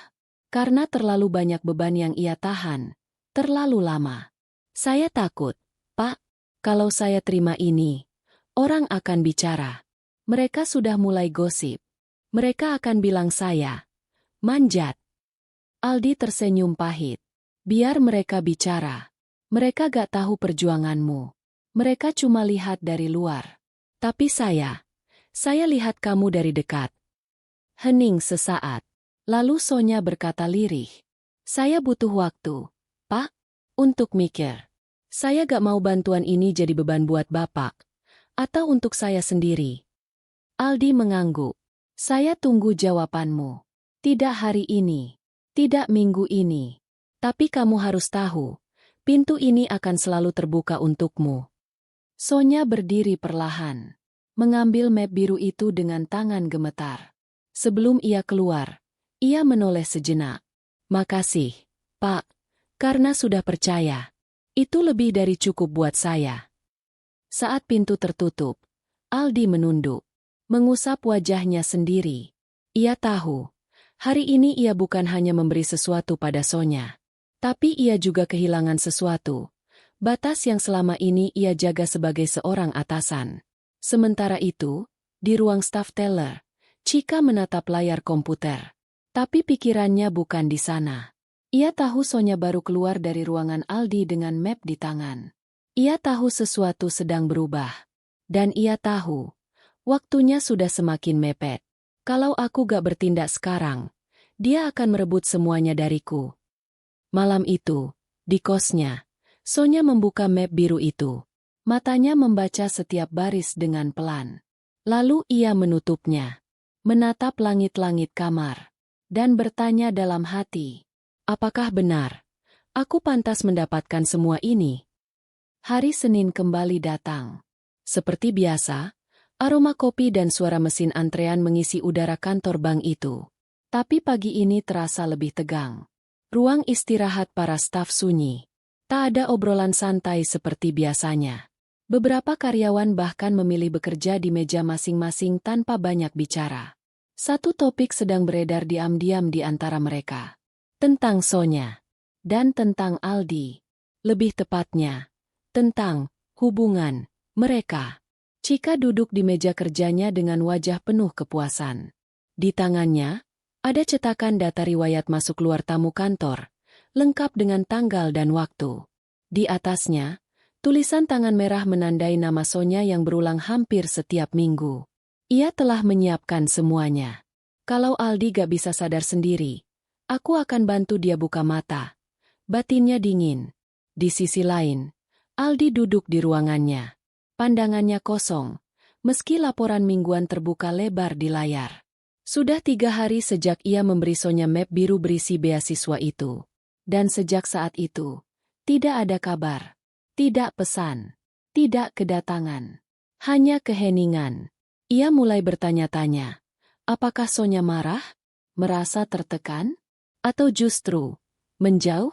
S1: Karena terlalu banyak beban yang ia tahan. Terlalu lama. Saya takut, Pak. Kalau saya terima ini, orang akan bicara. Mereka sudah mulai gosip. Mereka akan bilang saya manjat. Aldi tersenyum pahit. Biar mereka bicara. Mereka gak tahu perjuanganmu. Mereka cuma lihat dari luar. Tapi saya lihat kamu dari dekat. Hening sesaat. Lalu Sonya berkata lirih. Saya butuh waktu, Pak, untuk mikir. Saya gak mau bantuan ini jadi beban buat Bapak. Atau untuk saya sendiri. Aldi mengangguk. Saya tunggu jawabanmu. Tidak hari ini. Tidak minggu ini. Tapi kamu harus tahu, pintu ini akan selalu terbuka untukmu. Sonya berdiri perlahan. Mengambil map biru itu dengan tangan gemetar. Sebelum ia keluar, ia menoleh sejenak. Makasih, Pak, karena sudah percaya. Itu lebih dari cukup buat saya. Saat pintu tertutup, Aldi menunduk, mengusap wajahnya sendiri. Ia tahu, hari ini ia bukan hanya memberi sesuatu pada Sonya, tapi ia juga kehilangan sesuatu. Batas yang selama ini ia jaga sebagai seorang atasan. Sementara itu, di ruang staff teller, Chika menatap layar komputer. Tapi pikirannya bukan di sana. Ia tahu Sonya baru keluar dari ruangan Aldi dengan map di tangan. Ia tahu sesuatu sedang berubah. Dan ia tahu, waktunya sudah semakin mepet. Kalau aku gak bertindak sekarang, dia akan merebut semuanya dariku. Malam itu, di kosnya, Sonya membuka map biru itu. Matanya membaca setiap baris dengan pelan. Lalu ia menutupnya. Menatap langit-langit kamar. Dan bertanya dalam hati. Apakah benar? Aku pantas mendapatkan semua ini? Hari Senin kembali datang. Seperti biasa, aroma kopi dan suara mesin antrean mengisi udara kantor bank itu. Tapi pagi ini terasa lebih tegang. Ruang istirahat para staf sunyi. Tak ada obrolan santai seperti biasanya. Beberapa karyawan bahkan memilih bekerja di meja masing-masing tanpa banyak bicara. Satu topik sedang beredar diam-diam di antara mereka. Tentang Sonya. Dan tentang Aldi. Lebih tepatnya, tentang hubungan mereka. Chika duduk di meja kerjanya dengan wajah penuh kepuasan. Di tangannya, ada cetakan data riwayat masuk luar tamu kantor, lengkap dengan tanggal dan waktu. Di atasnya, tulisan tangan merah menandai nama Sonya yang berulang hampir setiap minggu. Ia telah menyiapkan semuanya. Kalau Aldi gak bisa sadar sendiri, aku akan bantu dia buka mata. Batinnya dingin. Di sisi lain, Aldi duduk di ruangannya. Pandangannya kosong, meski laporan mingguan terbuka lebar di layar. Sudah 3 hari sejak ia memberi Sonya map biru berisi beasiswa itu. Dan sejak saat itu, tidak ada kabar. Tidak pesan. Tidak kedatangan. Hanya keheningan. Ia mulai bertanya-tanya. Apakah Sonya marah? Merasa tertekan? Atau justru menjauh?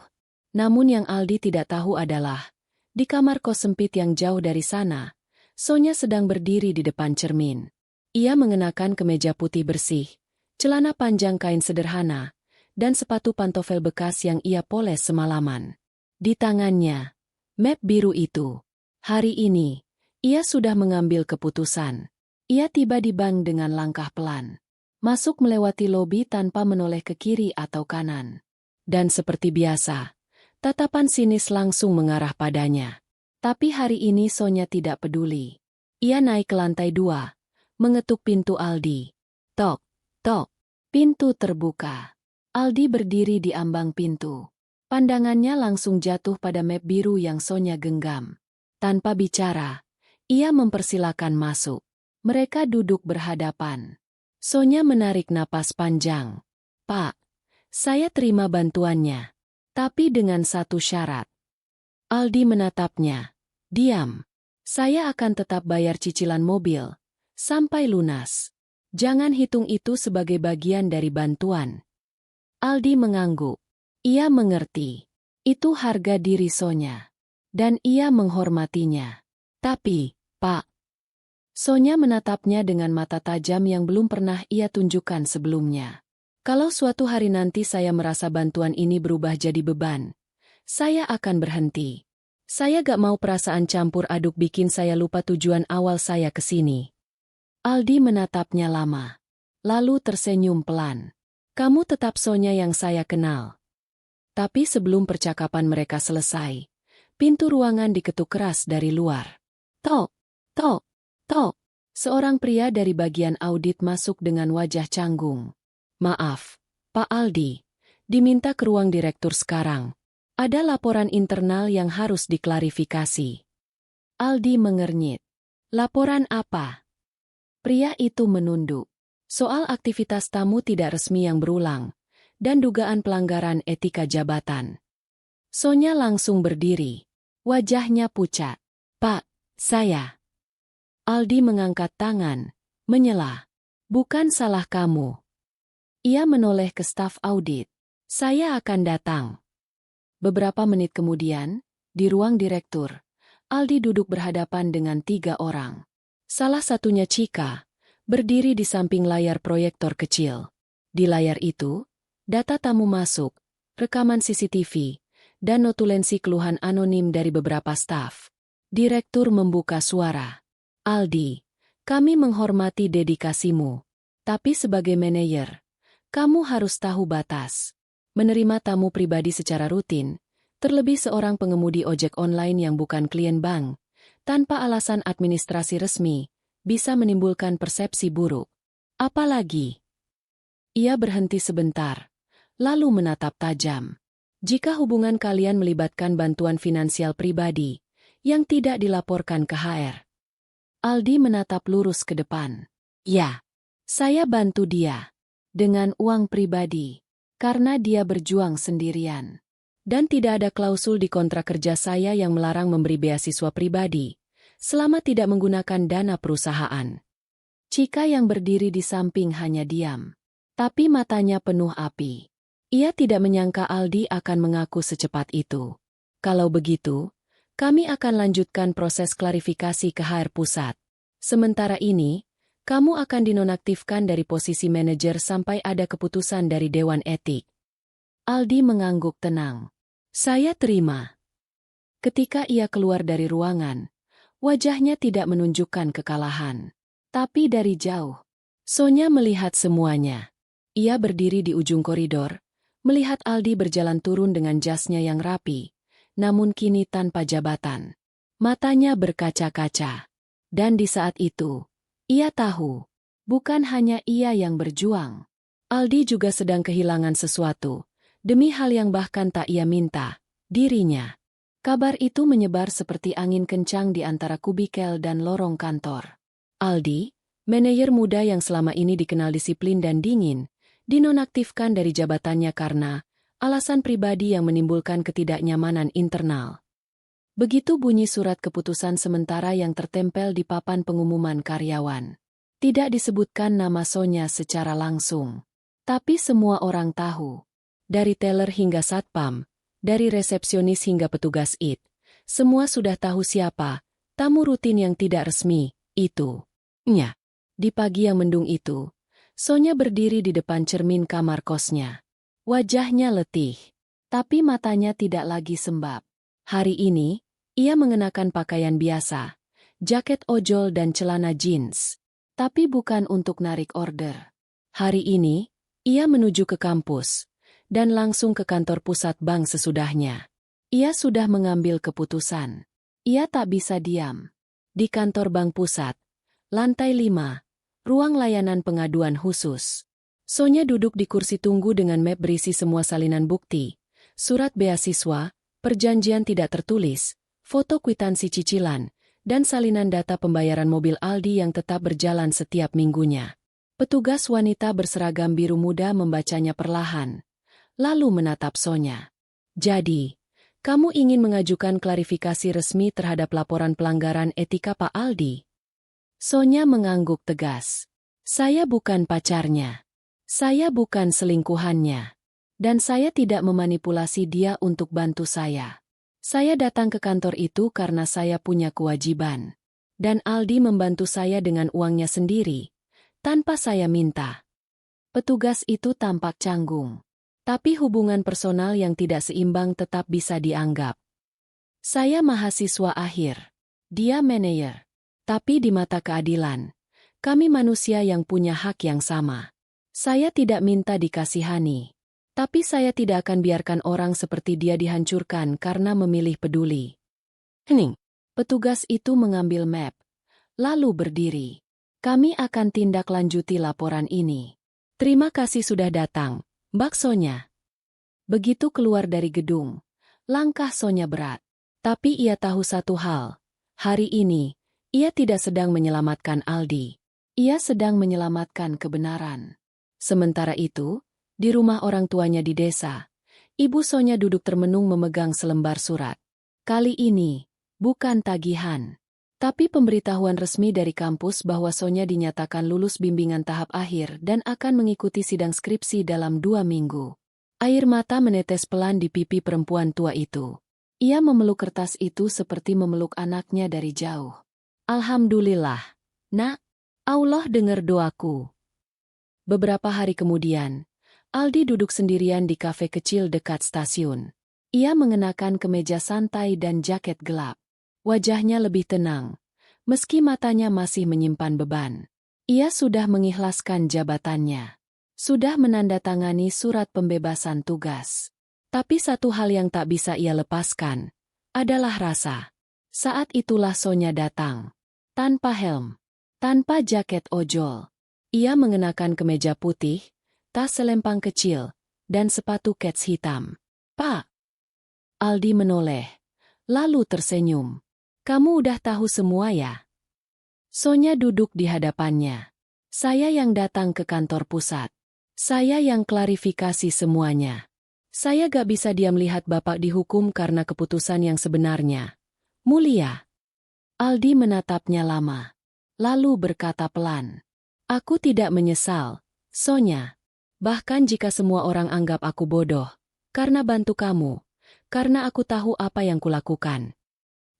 S1: Namun yang Aldi tidak tahu adalah, di kamar kos sempit yang jauh dari sana, Sonya sedang berdiri di depan cermin. Ia mengenakan kemeja putih bersih, celana panjang kain sederhana, dan sepatu pantofel bekas yang ia poles semalaman. Di tangannya, map biru itu. Hari ini, ia sudah mengambil keputusan. Ia tiba di bank dengan langkah pelan. Masuk melewati lobi tanpa menoleh ke kiri atau kanan. Dan seperti biasa, Tatapan sinis langsung mengarah padanya. Tapi hari ini Sonya tidak peduli. Ia naik ke lantai 2, mengetuk pintu Aldi. Tok, tok. Pintu terbuka. Aldi berdiri di ambang pintu. Pandangannya langsung jatuh pada map biru yang Sonya genggam. Tanpa bicara, ia mempersilakan masuk. Mereka duduk berhadapan. Sonya menarik napas panjang. Pak, saya terima bantuannya. Tapi dengan satu syarat. Aldi menatapnya. Diam. Saya akan tetap bayar cicilan mobil. Sampai lunas. Jangan hitung itu sebagai bagian dari bantuan. Aldi mengangguk. Ia mengerti. Itu harga diri Sonya. Dan ia menghormatinya. Tapi, Pak. Sonya menatapnya dengan mata tajam yang belum pernah ia tunjukkan sebelumnya. Kalau suatu hari nanti saya merasa bantuan ini berubah jadi beban, saya akan berhenti. Saya gak mau perasaan campur aduk bikin saya lupa tujuan awal saya ke sini. Aldi menatapnya lama. Lalu tersenyum pelan. Kamu tetap Sonya yang saya kenal. Tapi sebelum percakapan mereka selesai, pintu ruangan diketuk keras dari luar. Tok, tok, tok. Seorang pria dari bagian audit masuk dengan wajah canggung. Maaf, Pak Aldi. Diminta ke ruang direktur sekarang. Ada laporan internal yang harus diklarifikasi. Aldi mengernyit. Laporan apa? Pria itu menunduk. Soal aktivitas tamu tidak resmi yang berulang, dan dugaan pelanggaran etika jabatan. Sonya langsung berdiri. Wajahnya pucat. Pak, saya. Aldi mengangkat tangan, menyela. Bukan salah kamu. Ia menoleh ke staf audit. Saya akan datang. Beberapa menit kemudian, di ruang direktur, Aldi duduk berhadapan dengan 3 orang. Salah satunya Cika, berdiri di samping layar proyektor kecil. Di layar itu, data tamu masuk, rekaman CCTV, dan notulensi keluhan anonim dari beberapa staf. Direktur membuka suara. Aldi, kami menghormati dedikasimu. Tapi sebagai manajer, kamu harus tahu batas. Menerima tamu pribadi secara rutin, terlebih seorang pengemudi ojek online yang bukan klien bank, tanpa alasan administrasi resmi, bisa menimbulkan persepsi buruk. Apalagi, ia berhenti sebentar, lalu menatap tajam. Jika hubungan kalian melibatkan bantuan finansial pribadi, yang tidak dilaporkan ke HR. Aldi menatap lurus ke depan. Ya, saya bantu dia. Dengan uang pribadi. Karena dia berjuang sendirian. Dan tidak ada klausul di kontrak kerja saya yang melarang memberi beasiswa pribadi, selama tidak menggunakan dana perusahaan. Cika yang berdiri di samping hanya diam. Tapi matanya penuh api. Ia tidak menyangka Aldi akan mengaku secepat itu. Kalau begitu, kami akan lanjutkan proses klarifikasi ke HR pusat. Sementara ini, kamu akan dinonaktifkan dari posisi manajer sampai ada keputusan dari Dewan Etik. Aldi mengangguk tenang. Saya terima. Ketika ia keluar dari ruangan, wajahnya tidak menunjukkan kekalahan. Tapi dari jauh, Sonya melihat semuanya. Ia berdiri di ujung koridor, melihat Aldi berjalan turun dengan jasnya yang rapi, namun kini tanpa jabatan. Matanya berkaca-kaca. Dan di saat itu, ia tahu, bukan hanya ia yang berjuang. Aldi juga sedang kehilangan sesuatu, demi hal yang bahkan tak ia minta, dirinya. Kabar itu menyebar seperti angin kencang di antara kubikel dan lorong kantor. Aldi, manajer muda yang selama ini dikenal disiplin dan dingin, dinonaktifkan dari jabatannya karena alasan pribadi yang menimbulkan ketidaknyamanan internal. Begitu bunyi surat keputusan sementara yang tertempel di papan pengumuman karyawan. Tidak disebutkan nama Sonya secara langsung. Tapi semua orang tahu. Dari teller hingga satpam, dari resepsionis hingga petugas IT, semua sudah tahu siapa tamu rutin yang tidak resmi itu. Nya. Di pagi yang mendung itu, Sonya berdiri di depan cermin kamar kosnya. Wajahnya letih, tapi matanya tidak lagi sembab. Hari ini, ia mengenakan pakaian biasa, jaket ojol dan celana jeans. Tapi bukan untuk narik order. Hari ini, ia menuju ke kampus, dan langsung ke kantor pusat bank sesudahnya. Ia sudah mengambil keputusan. Ia tak bisa diam. Di kantor bank pusat, lantai 5, ruang layanan pengaduan khusus. Sonya duduk di kursi tunggu dengan map berisi semua salinan bukti, surat beasiswa, perjanjian tidak tertulis, foto kwitansi cicilan, dan salinan data pembayaran mobil Aldi yang tetap berjalan setiap minggunya. Petugas wanita berseragam biru muda membacanya perlahan, lalu menatap Sonya. Jadi, kamu ingin mengajukan klarifikasi resmi terhadap laporan pelanggaran etika Pak Aldi? Sonya mengangguk tegas. Saya bukan pacarnya. Saya bukan selingkuhannya. Dan saya tidak memanipulasi dia untuk bantu saya. Saya datang ke kantor itu karena saya punya kewajiban. Dan Aldi membantu saya dengan uangnya sendiri, tanpa saya minta. Petugas itu tampak canggung. Tapi hubungan personal yang tidak seimbang tetap bisa dianggap. Saya mahasiswa akhir. Dia manajer. Tapi di mata keadilan, kami manusia yang punya hak yang sama. Saya tidak minta dikasihani. Tapi saya tidak akan biarkan orang seperti dia dihancurkan karena memilih peduli. Hening. Petugas itu mengambil map, lalu berdiri. Kami akan tindak lanjuti laporan ini. Terima kasih sudah datang, Mbak Sonya. Begitu keluar dari gedung, langkah Sonya berat. Tapi ia tahu satu hal. Hari ini, ia tidak sedang menyelamatkan Aldi. Ia sedang menyelamatkan kebenaran. Sementara itu, di rumah orang tuanya di desa, Ibu Sonya duduk termenung memegang selembar surat. Kali ini, bukan tagihan, tapi pemberitahuan resmi dari kampus bahwa Sonya dinyatakan lulus bimbingan tahap akhir dan akan mengikuti sidang skripsi dalam 2 minggu. Air mata menetes pelan di pipi perempuan tua itu. Ia memeluk kertas itu seperti memeluk anaknya dari jauh. Alhamdulillah, Nak. Allah dengar doaku. Beberapa hari kemudian, Aldi duduk sendirian di kafe kecil dekat stasiun. Ia mengenakan kemeja santai dan jaket gelap. Wajahnya lebih tenang, meski matanya masih menyimpan beban. Ia sudah mengikhlaskan jabatannya. Sudah menandatangani surat pembebasan tugas. Tapi satu hal yang tak bisa ia lepaskan adalah rasa. Saat itulah Sonya datang. Tanpa helm, tanpa jaket ojol. Ia mengenakan kemeja putih, tas selempang kecil, dan sepatu kets hitam. Pak! Aldi menoleh, lalu tersenyum. Kamu udah tahu semua ya? Sonya duduk di hadapannya. Saya yang datang ke kantor pusat. Saya yang klarifikasi semuanya. Saya gak bisa diam lihat Bapak dihukum karena keputusan yang sebenarnya. Mulia. Aldi menatapnya lama. Lalu berkata pelan. Aku tidak menyesal, Sonya. Bahkan jika semua orang anggap aku bodoh. Karena bantu kamu. Karena aku tahu apa yang kulakukan.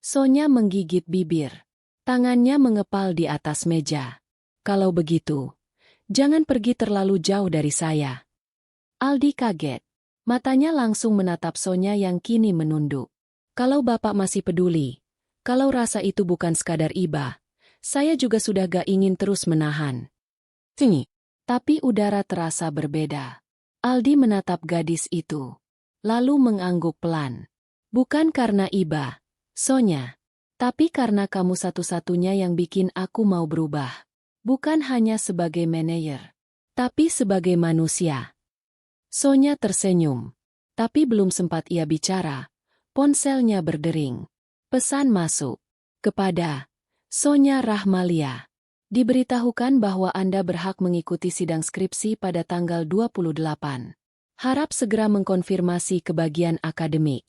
S1: Sonya menggigit bibir. Tangannya mengepal di atas meja. Kalau begitu, jangan pergi terlalu jauh dari saya. Aldi kaget. Matanya langsung menatap Sonya yang kini menunduk. Kalau Bapak masih peduli, kalau rasa itu bukan sekadar iba, saya juga sudah gak ingin terus menahan. Sini. Tapi udara terasa berbeda. Aldi menatap gadis itu, lalu mengangguk pelan. Bukan karena iba, Sonya, tapi karena kamu satu-satunya yang bikin aku mau berubah. Bukan hanya sebagai manajer, tapi sebagai manusia. Sonya tersenyum, tapi belum sempat ia bicara, ponselnya berdering. Pesan masuk. Kepada Sonya Rahmalia. Diberitahukan bahwa Anda berhak mengikuti sidang skripsi pada tanggal 28. Harap segera mengkonfirmasi ke bagian akademik.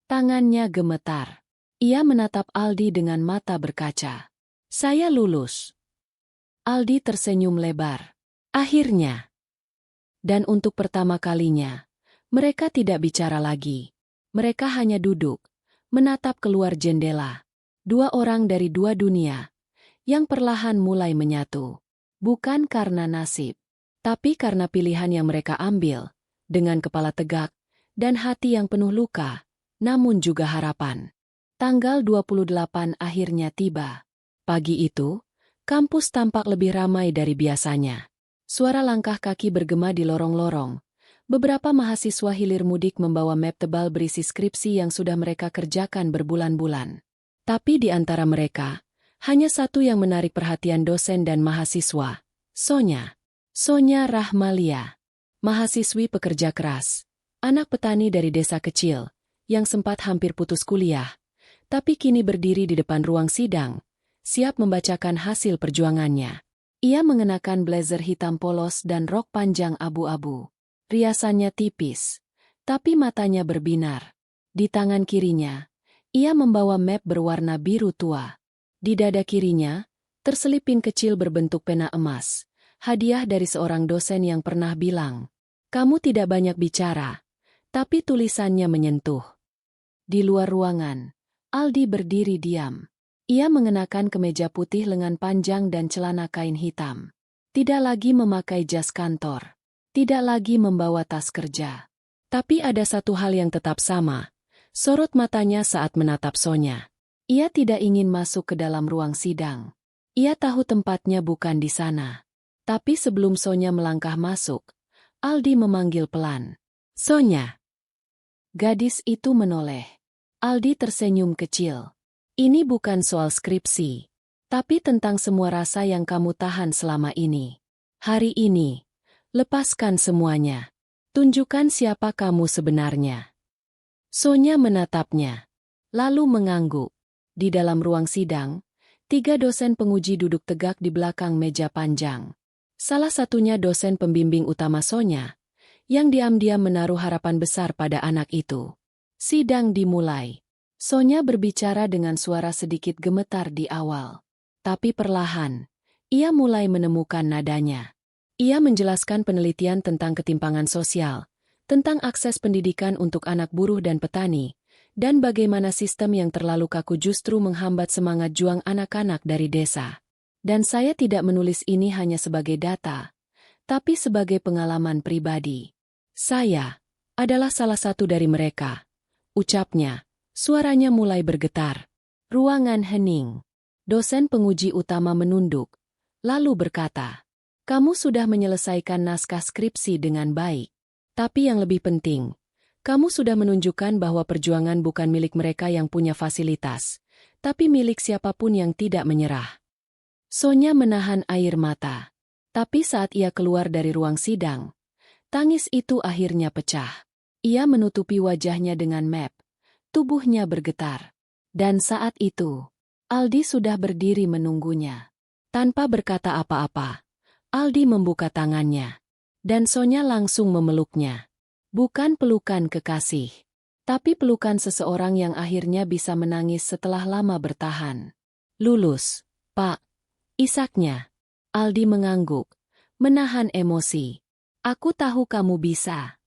S1: Tangannya gemetar. Ia menatap Aldi dengan mata berkaca. Saya lulus. Aldi tersenyum lebar. Akhirnya. Dan untuk pertama kalinya, mereka tidak bicara lagi. Mereka hanya duduk, menatap keluar jendela. 2 orang dari 2 dunia, yang perlahan mulai menyatu. Bukan karena nasib, tapi karena pilihan yang mereka ambil, dengan kepala tegak, dan hati yang penuh luka, namun juga harapan. Tanggal 28 akhirnya tiba. Pagi itu, kampus tampak lebih ramai dari biasanya. Suara langkah kaki bergema di lorong-lorong. Beberapa mahasiswa hilir mudik membawa map tebal berisi skripsi yang sudah mereka kerjakan berbulan-bulan. Tapi di antara mereka, hanya satu yang menarik perhatian dosen dan mahasiswa, Sonya. Sonya Rahmalia, mahasiswi pekerja keras, anak petani dari desa kecil, yang sempat hampir putus kuliah, tapi kini berdiri di depan ruang sidang, siap membacakan hasil perjuangannya. Ia mengenakan blazer hitam polos dan rok panjang abu-abu. Riasannya tipis, tapi matanya berbinar. Di tangan kirinya, ia membawa map berwarna biru tua. Di dada kirinya, terselip pin kecil berbentuk pena emas, hadiah dari seorang dosen yang pernah bilang, "Kamu tidak banyak bicara, tapi tulisannya menyentuh." Di luar ruangan, Aldi berdiri diam. Ia mengenakan kemeja putih lengan panjang dan celana kain hitam. Tidak lagi memakai jas kantor. Tidak lagi membawa tas kerja. Tapi ada satu hal yang tetap sama. Sorot matanya saat menatap Sonya. Ia tidak ingin masuk ke dalam ruang sidang. Ia tahu tempatnya bukan di sana. Tapi sebelum Sonya melangkah masuk, Aldi memanggil pelan. "Sonya." Gadis itu menoleh. Aldi tersenyum kecil. "Ini bukan soal skripsi, tapi tentang semua rasa yang kamu tahan selama ini. Hari ini, lepaskan semuanya. Tunjukkan siapa kamu sebenarnya." Sonya menatapnya, lalu mengangguk. Di dalam ruang sidang, 3 dosen penguji duduk tegak di belakang meja panjang. Salah satunya dosen pembimbing utama Sonya, yang diam-diam menaruh harapan besar pada anak itu. Sidang dimulai. Sonya berbicara dengan suara sedikit gemetar di awal. Tapi perlahan, ia mulai menemukan nadanya. Ia menjelaskan penelitian tentang ketimpangan sosial, tentang akses pendidikan untuk anak buruh dan petani, dan bagaimana sistem yang terlalu kaku justru menghambat semangat juang anak-anak dari desa. Dan saya tidak menulis ini hanya sebagai data, tapi sebagai pengalaman pribadi. Saya adalah salah satu dari mereka, ucapnya. Suaranya mulai bergetar. Ruangan hening. Dosen penguji utama menunduk, lalu berkata, "Kamu sudah menyelesaikan naskah skripsi dengan baik. Tapi yang lebih penting, kamu sudah menunjukkan bahwa perjuangan bukan milik mereka yang punya fasilitas, tapi milik siapapun yang tidak menyerah." Sonya menahan air mata. Tapi saat ia keluar dari ruang sidang, tangis itu akhirnya pecah. Ia menutupi wajahnya dengan map. Tubuhnya bergetar. Dan saat itu, Aldi sudah berdiri menunggunya. Tanpa berkata apa-apa, Aldi membuka tangannya. Dan Sonya langsung memeluknya. Bukan pelukan kekasih, tapi pelukan seseorang yang akhirnya bisa menangis setelah lama bertahan. "Lulus, Pak." Isaknya. Aldi mengangguk, menahan emosi. "Aku tahu kamu bisa."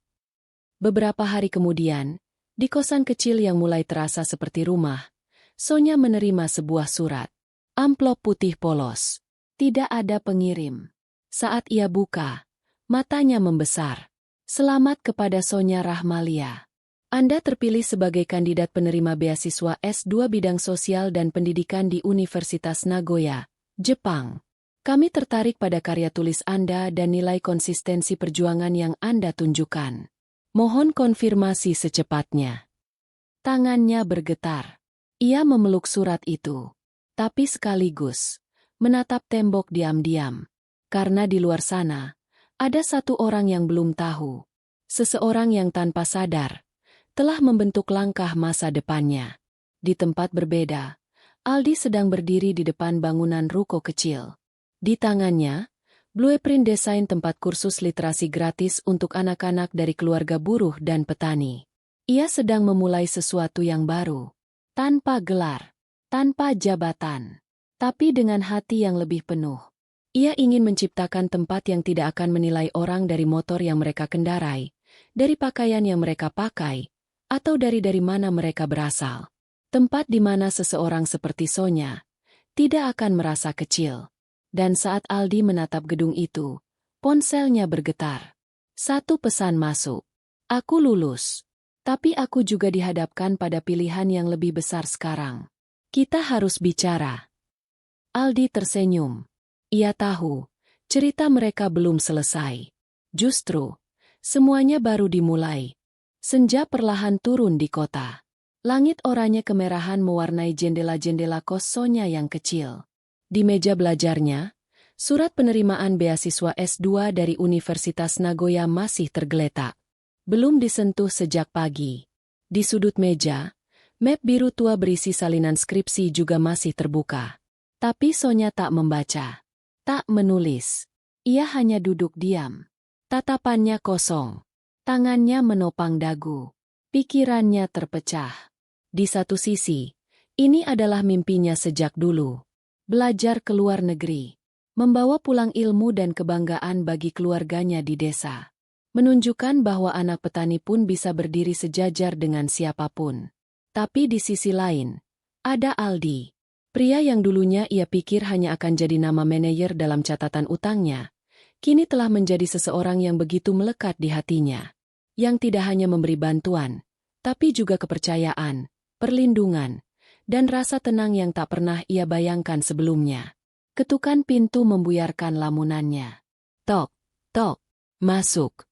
S1: Beberapa hari kemudian, di kosan kecil yang mulai terasa seperti rumah, Sonya menerima sebuah surat. Amplop putih polos. Tidak ada pengirim. Saat ia buka, matanya membesar. "Selamat kepada Sonya Rahmalia. Anda terpilih sebagai kandidat penerima beasiswa S2 Bidang Sosial dan Pendidikan di Universitas Nagoya, Jepang. Kami tertarik pada karya tulis Anda dan nilai konsistensi perjuangan yang Anda tunjukkan. Mohon konfirmasi secepatnya." Tangannya bergetar. Ia memeluk surat itu, tapi sekaligus menatap tembok diam-diam. Karena di luar sana, ada satu orang yang belum tahu. Seseorang yang tanpa sadar telah membentuk langkah masa depannya. Di tempat berbeda, Aldi sedang berdiri di depan bangunan ruko kecil. Di tangannya, blueprint desain tempat kursus literasi gratis untuk anak-anak dari keluarga buruh dan petani. Ia sedang memulai sesuatu yang baru. Tanpa gelar, tanpa jabatan, tapi dengan hati yang lebih penuh. Ia ingin menciptakan tempat yang tidak akan menilai orang dari motor yang mereka kendarai, dari pakaian yang mereka pakai, atau dari mana mereka berasal. Tempat di mana seseorang seperti Sonya tidak akan merasa kecil. Dan saat Aldi menatap gedung itu, ponselnya bergetar. Satu pesan masuk. "Aku lulus. Tapi aku juga dihadapkan pada pilihan yang lebih besar sekarang. Kita harus bicara." Aldi tersenyum. Ia tahu, cerita mereka belum selesai. Justru, Semuanya baru dimulai. Senja perlahan turun di kota. Langit oranye kemerahan mewarnai jendela-jendela kos Sonya yang kecil. Di meja belajarnya, surat penerimaan beasiswa S2 dari Universitas Nagoya masih tergeletak. Belum disentuh sejak pagi. Di sudut meja, map biru tua berisi salinan skripsi juga masih terbuka. Tapi Sonya tak membaca. Tak menulis. Ia hanya duduk diam. Tatapannya kosong. Tangannya menopang dagu. Pikirannya terpecah. Di satu sisi, ini adalah mimpinya sejak dulu. Belajar ke luar negeri. Membawa pulang ilmu dan kebanggaan bagi keluarganya di desa. Menunjukkan bahwa anak petani pun bisa berdiri sejajar dengan siapapun. Tapi di sisi lain, ada Aldi. Pria yang dulunya ia pikir hanya akan jadi nama manajer dalam catatan utangnya, kini telah menjadi seseorang yang begitu melekat di hatinya. Yang tidak hanya memberi bantuan, tapi juga kepercayaan, perlindungan, dan rasa tenang yang tak pernah ia bayangkan sebelumnya. Ketukan pintu membuyarkan lamunannya. Tok, tok, masuk.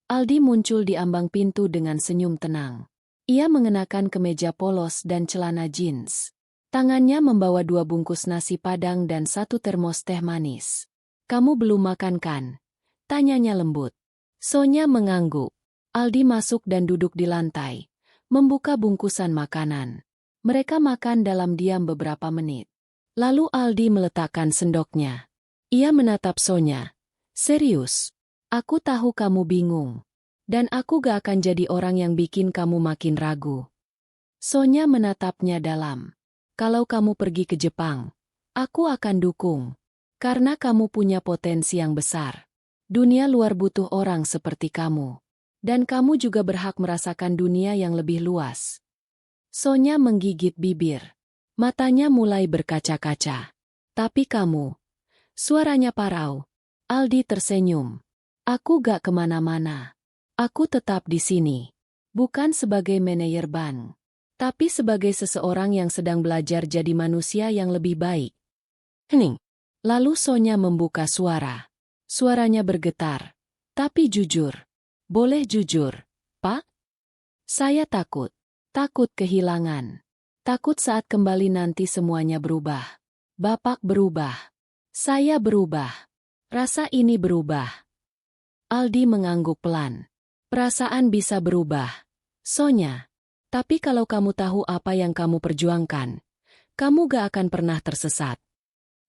S1: Aldi muncul di ambang pintu dengan senyum tenang. Ia mengenakan kemeja polos dan celana jeans. Tangannya membawa 2 bungkus nasi padang dan 1 termos teh manis. "Kamu belum makan kan?" tanyanya lembut. Sonya mengangguk. Aldi masuk dan duduk di lantai, membuka bungkusan makanan. Mereka makan dalam diam beberapa menit. Lalu Aldi meletakkan sendoknya. Ia menatap Sonya. "Serius, aku tahu kamu bingung. Dan aku gak akan jadi orang yang bikin kamu makin ragu." Sonya menatapnya dalam. "Kalau kamu pergi ke Jepang, aku akan dukung. Karena kamu punya potensi yang besar. Dunia luar butuh orang seperti kamu. Dan kamu juga berhak merasakan dunia yang lebih luas." Sonya menggigit bibir. Matanya mulai berkaca-kaca. "Tapi kamu..." Suaranya parau. Aldi tersenyum. "Aku gak kemana-mana. Aku tetap di sini. Bukan sebagai manajer bank. Tapi sebagai seseorang yang sedang belajar jadi manusia yang lebih baik." Hening. Lalu Sonya membuka suara. Suaranya bergetar. "Tapi jujur. Boleh jujur, Pak? Saya takut. Takut kehilangan. Takut saat kembali nanti semuanya berubah. Bapak berubah. Saya berubah. Rasa ini berubah." Aldi mengangguk pelan. "Perasaan bisa berubah, Sonya. Tapi kalau kamu tahu apa yang kamu perjuangkan, kamu gak akan pernah tersesat."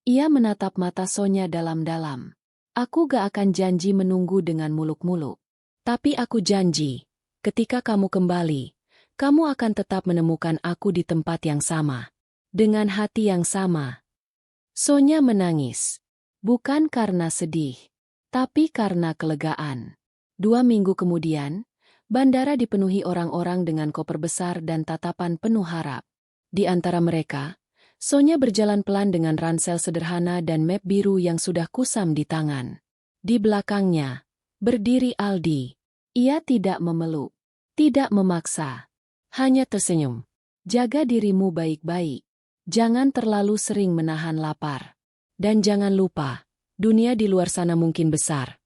S1: Ia menatap mata Sonya dalam-dalam. "Aku gak akan janji menunggu dengan muluk-muluk. Tapi aku janji, ketika kamu kembali, kamu akan tetap menemukan aku di tempat yang sama. Dengan hati yang sama." Sonya menangis. Bukan karena sedih, tapi karena kelegaan. 2 minggu kemudian, bandara dipenuhi orang-orang dengan koper besar dan tatapan penuh harap. Di antara mereka, Sonya berjalan pelan dengan ransel sederhana dan map biru yang sudah kusam di tangan. Di belakangnya, berdiri Aldi. Ia tidak memeluk, tidak memaksa, hanya tersenyum. "Jaga dirimu baik-baik. Jangan terlalu sering menahan lapar. Dan jangan lupa, dunia di luar sana mungkin besar.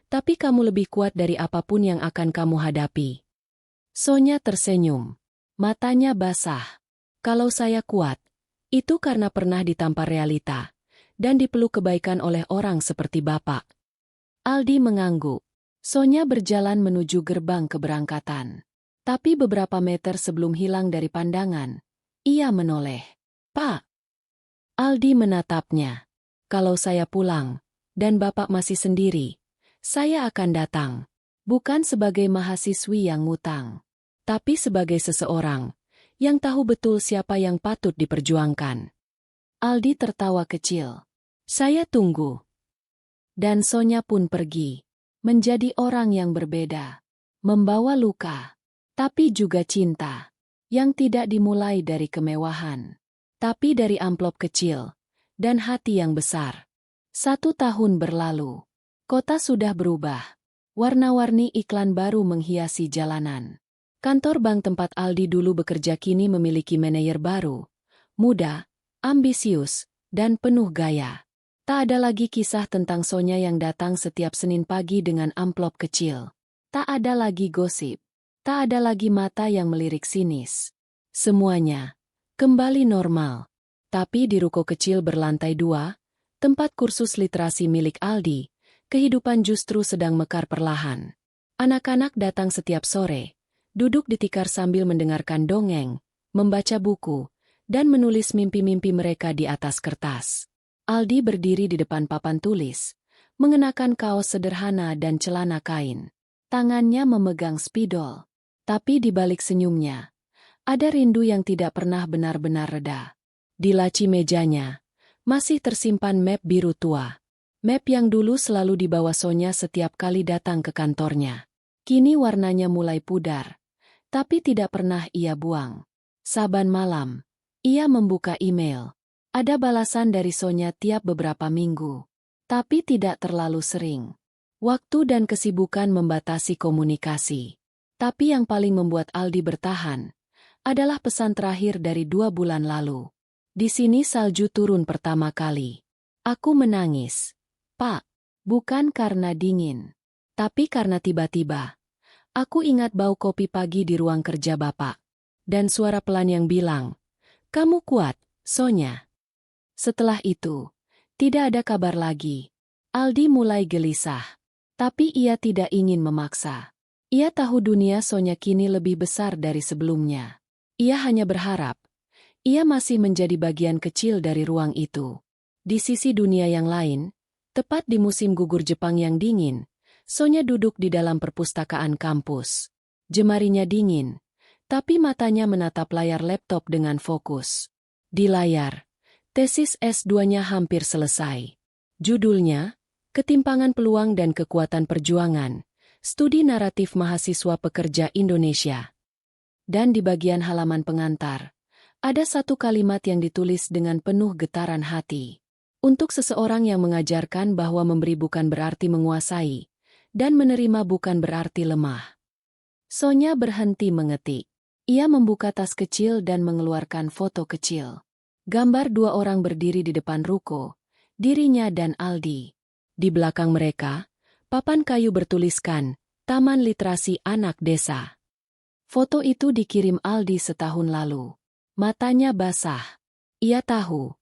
S1: Tapi kamu lebih kuat dari apapun yang akan kamu hadapi." Sonya tersenyum. Matanya basah. "Kalau saya kuat, itu karena pernah ditampar realita, dan dipeluk kebaikan oleh orang seperti Bapak." Aldi mengangguk. Sonya berjalan menuju gerbang keberangkatan. Tapi beberapa meter sebelum hilang dari pandangan, ia menoleh. "Pak." Aldi menatapnya. "Kalau saya pulang, dan Bapak masih sendiri, saya akan datang. Bukan sebagai mahasiswi yang ngutang, tapi sebagai seseorang yang tahu betul siapa yang patut diperjuangkan." Aldi tertawa kecil. "Saya tunggu." Dan Sonya pun pergi. Menjadi orang yang berbeda. Membawa luka. Tapi juga cinta. Yang tidak dimulai dari kemewahan. Tapi dari amplop kecil. Dan hati yang besar. 1 tahun berlalu. Kota sudah berubah. Warna-warni iklan baru menghiasi jalanan. Kantor bank tempat Aldi dulu bekerja kini memiliki manajer baru. Muda, ambisius, dan penuh gaya. Tak ada lagi kisah tentang Sonya yang datang setiap Senin pagi dengan amplop kecil. Tak ada lagi gosip. Tak ada lagi mata yang melirik sinis. Semuanya kembali normal. Tapi di ruko kecil berlantai 2, tempat kursus literasi milik Aldi, kehidupan justru sedang mekar perlahan. Anak-anak datang setiap sore, duduk di tikar sambil mendengarkan dongeng, membaca buku, dan menulis mimpi-mimpi mereka di atas kertas. Aldi berdiri di depan papan tulis, mengenakan kaos sederhana dan celana kain. Tangannya memegang spidol. Tapi di balik senyumnya, ada rindu yang tidak pernah benar-benar reda. Di laci mejanya, masih tersimpan map biru tua. Map yang dulu selalu dibawa Sonya setiap kali datang ke kantornya. Kini warnanya mulai pudar, tapi tidak pernah ia buang. Saban malam, ia membuka email. Ada balasan dari Sonya tiap beberapa minggu, tapi tidak terlalu sering. Waktu dan kesibukan membatasi komunikasi. Tapi yang paling membuat Aldi bertahan adalah pesan terakhir dari 2 bulan lalu. Di sini salju turun pertama kali. Aku menangis. Pak, bukan karena dingin, tapi karena tiba-tiba. Aku ingat bau kopi pagi di ruang kerja Bapak. Dan suara pelan yang bilang, "Kamu kuat, Sonya." Setelah itu, tidak ada kabar lagi. Aldi mulai gelisah. Tapi ia tidak ingin memaksa. Ia tahu dunia Sonya kini lebih besar dari sebelumnya. Ia hanya berharap, ia masih menjadi bagian kecil dari ruang itu. Di sisi dunia yang lain, tepat di musim gugur Jepang yang dingin, Sonya duduk di dalam perpustakaan kampus. Jemarinya dingin, tapi matanya menatap layar laptop dengan fokus. Di layar, tesis S2-nya hampir selesai. Judulnya, Ketimpangan Peluang dan Kekuatan Perjuangan, Studi Naratif Mahasiswa Pekerja Indonesia. Dan di bagian halaman pengantar, ada satu kalimat yang ditulis dengan penuh getaran hati. Untuk seseorang yang mengajarkan bahwa memberi bukan berarti menguasai, dan menerima bukan berarti lemah. Sonya berhenti mengetik. Ia membuka tas kecil dan mengeluarkan foto kecil. Gambar 2 orang berdiri di depan ruko, dirinya dan Aldi. Di belakang mereka, papan kayu bertuliskan, Taman Literasi Anak Desa. Foto itu dikirim Aldi setahun lalu. Matanya basah. Ia tahu,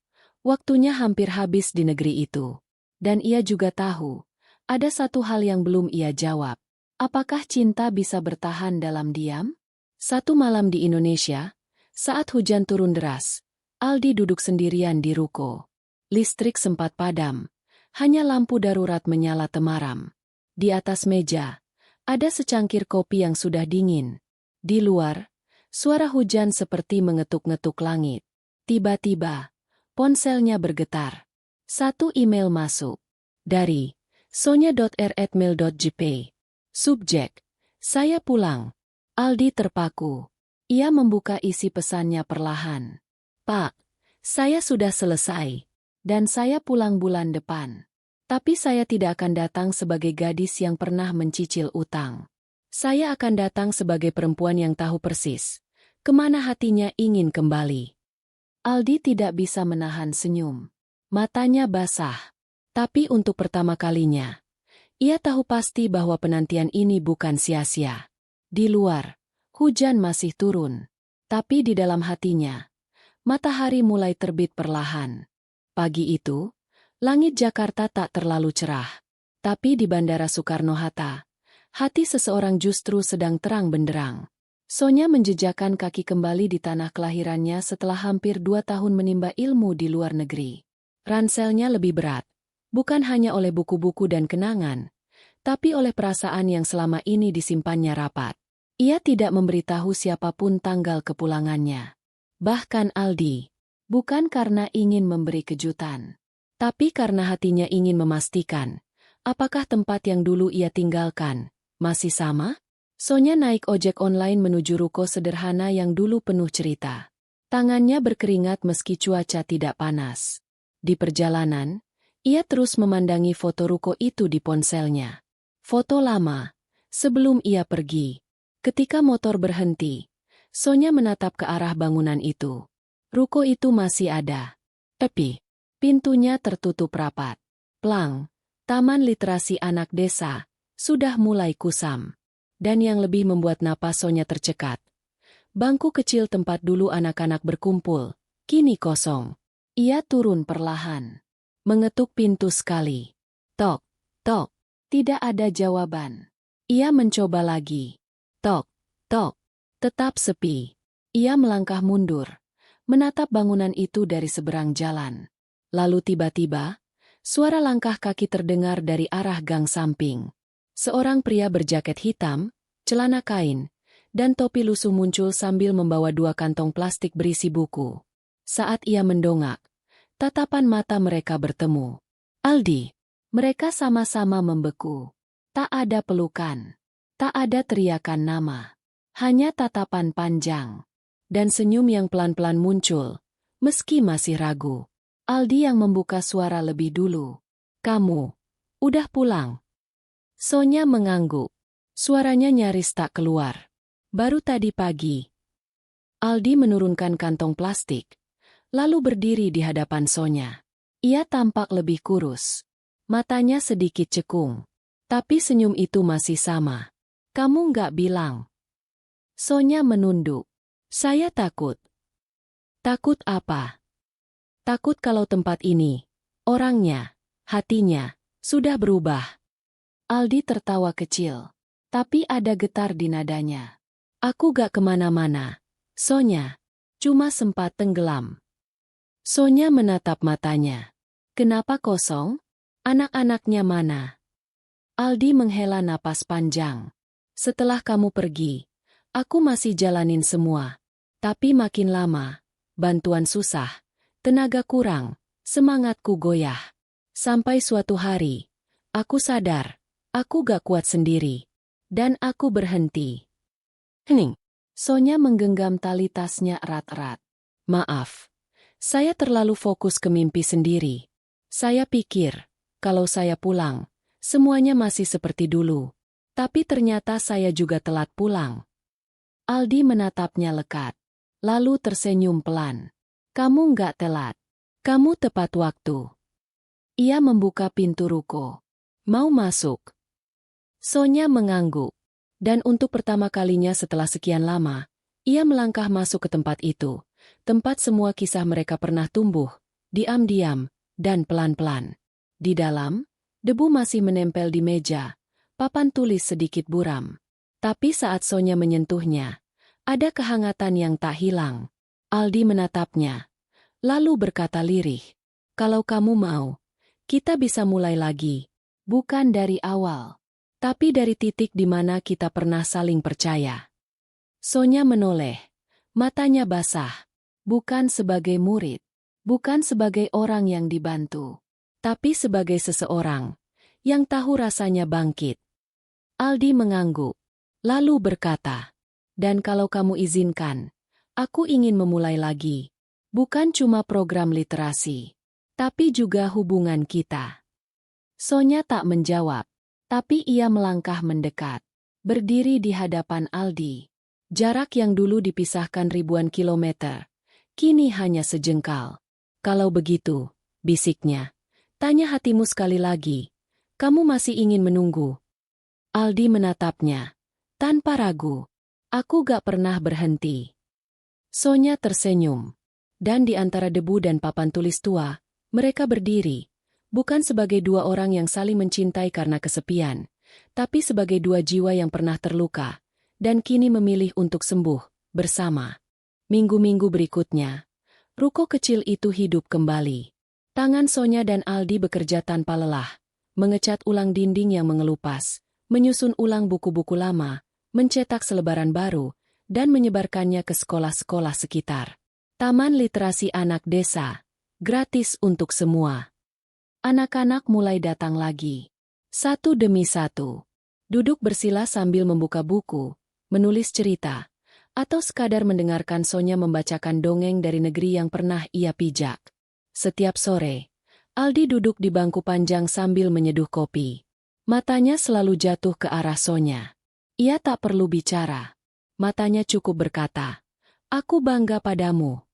S1: waktunya hampir habis di negeri itu. Dan ia juga tahu, ada satu hal yang belum ia jawab. Apakah cinta bisa bertahan dalam diam? Satu malam di Indonesia, saat hujan turun deras, Aldi duduk sendirian di ruko. Listrik sempat padam. Hanya lampu darurat menyala temaram. Di atas meja, ada secangkir kopi yang sudah dingin. Di luar, suara hujan seperti mengetuk-ngetuk langit. Tiba-tiba, ponselnya bergetar. Satu email masuk. Dari sonya.r@mail.jp. Subjek, saya pulang. Aldi terpaku. Ia membuka isi pesannya perlahan. Pak, saya sudah selesai. Dan saya pulang bulan depan. Tapi saya tidak akan datang sebagai gadis yang pernah mencicil utang. Saya akan datang sebagai perempuan yang tahu persis kemana hatinya ingin kembali. Aldi tidak bisa menahan senyum. Matanya basah. Tapi untuk pertama kalinya, ia tahu pasti bahwa penantian ini bukan sia-sia. Di luar, hujan masih turun. Tapi di dalam hatinya, matahari mulai terbit perlahan. Pagi itu, langit Jakarta tak terlalu cerah. Tapi di Bandara Soekarno-Hatta, hati seseorang justru sedang terang benderang. Sonya menjejakkan kaki kembali di tanah kelahirannya setelah hampir 2 tahun menimba ilmu di luar negeri. Ranselnya lebih berat, bukan hanya oleh buku-buku dan kenangan, tapi oleh perasaan yang selama ini disimpannya rapat. Ia tidak memberitahu siapapun tanggal kepulangannya. Bahkan Aldi. Bukan karena ingin memberi kejutan, tapi karena hatinya ingin memastikan, apakah tempat yang dulu ia tinggalkan masih sama? Sonya naik ojek online menuju ruko sederhana yang dulu penuh cerita. Tangannya berkeringat meski cuaca tidak panas. Di perjalanan, ia terus memandangi foto ruko itu di ponselnya. Foto lama, sebelum ia pergi. Ketika motor berhenti, Sonya menatap ke arah bangunan itu. Ruko itu masih ada. Tapi, pintunya tertutup rapat. Plang, Taman Literasi Anak Desa, sudah mulai kusam. Dan yang lebih membuat napas Sonya tercekat. Bangku kecil tempat dulu anak-anak berkumpul, kini kosong. Ia turun perlahan. Mengetuk pintu sekali. Tok, tok. Tidak ada jawaban. Ia mencoba lagi. Tok, tok. Tetap sepi. Ia melangkah mundur. Menatap bangunan itu dari seberang jalan. Lalu tiba-tiba, suara langkah kaki terdengar dari arah gang samping. Seorang pria berjaket hitam, celana kain, dan topi lusuh muncul sambil membawa 2 kantong plastik berisi buku. Saat ia mendongak, tatapan mata mereka bertemu. Aldi. Mereka sama-sama membeku. Tak ada pelukan. Tak ada teriakan nama. Hanya tatapan panjang. Dan senyum yang pelan-pelan muncul, meski masih ragu. Aldi yang membuka suara lebih dulu. Kamu udah pulang? Sonya mengangguk. Suaranya nyaris tak keluar. Baru tadi pagi. Aldi menurunkan kantong plastik, lalu berdiri di hadapan Sonya. Ia tampak lebih kurus. Matanya sedikit cekung. Tapi senyum itu masih sama. Kamu nggak bilang. Sonya menunduk. Saya takut. Takut apa? Takut kalau tempat ini, orangnya, hatinya, sudah berubah. Aldi tertawa kecil. Tapi ada getar di nadanya. Aku gak kemana-mana. Sonya. Cuma sempat tenggelam. Sonya menatap matanya. Kenapa kosong? Anak-anaknya mana? Aldi menghela napas panjang. Setelah kamu pergi, aku masih jalanin semua. Tapi makin lama, bantuan susah, tenaga kurang, semangatku goyah. Sampai suatu hari, aku sadar. Aku gak kuat sendiri. Dan aku berhenti. Hening. Sonya menggenggam tali tasnya erat-erat. Maaf. Saya terlalu fokus ke mimpi sendiri. Saya pikir, kalau saya pulang, semuanya masih seperti dulu. Tapi ternyata saya juga telat pulang. Aldi menatapnya lekat. Lalu tersenyum pelan. Kamu nggak telat. Kamu tepat waktu. Ia membuka pintu ruko. Mau masuk? Sonya mengangguk, dan untuk pertama kalinya setelah sekian lama, ia melangkah masuk ke tempat itu, tempat semua kisah mereka pernah tumbuh, diam-diam, dan pelan-pelan. Di dalam, debu masih menempel di meja, papan tulis sedikit buram. Tapi saat Sonya menyentuhnya, ada kehangatan yang tak hilang. Aldi menatapnya, lalu berkata lirih, kalau kamu mau, kita bisa mulai lagi, bukan dari awal. Tapi dari titik di mana kita pernah saling percaya. Sonya menoleh. Matanya basah. Bukan sebagai murid. Bukan sebagai orang yang dibantu. Tapi sebagai seseorang yang tahu rasanya bangkit. Aldi mengangguk. Lalu berkata, dan kalau kamu izinkan, aku ingin memulai lagi. Bukan cuma program literasi. Tapi juga hubungan kita. Sonya tak menjawab. Tapi ia melangkah mendekat, berdiri di hadapan Aldi. Jarak yang dulu dipisahkan ribuan kilometer, kini hanya sejengkal. Kalau begitu, bisiknya, tanya hatimu sekali lagi, kamu masih ingin menunggu? Aldi menatapnya, tanpa ragu. Aku gak pernah berhenti. Sonya tersenyum, dan di antara debu dan papan tulis tua, mereka berdiri. Bukan sebagai 2 orang yang saling mencintai karena kesepian, tapi sebagai 2 jiwa yang pernah terluka, dan kini memilih untuk sembuh, bersama. Minggu-minggu berikutnya, ruko kecil itu hidup kembali. Tangan Sonya dan Aldi bekerja tanpa lelah, mengecat ulang dinding yang mengelupas, menyusun ulang buku-buku lama, mencetak selebaran baru, dan menyebarkannya ke sekolah-sekolah sekitar. Taman Literasi Anak Desa, gratis untuk semua. Anak-anak mulai datang lagi. Satu demi satu. Duduk bersila sambil membuka buku, menulis cerita, atau sekadar mendengarkan Sonya membacakan dongeng dari negeri yang pernah ia pijak. Setiap sore, Aldi duduk di bangku panjang sambil menyeduh kopi. Matanya selalu jatuh ke arah Sonya. Ia tak perlu bicara. Matanya cukup berkata, "Aku bangga padamu."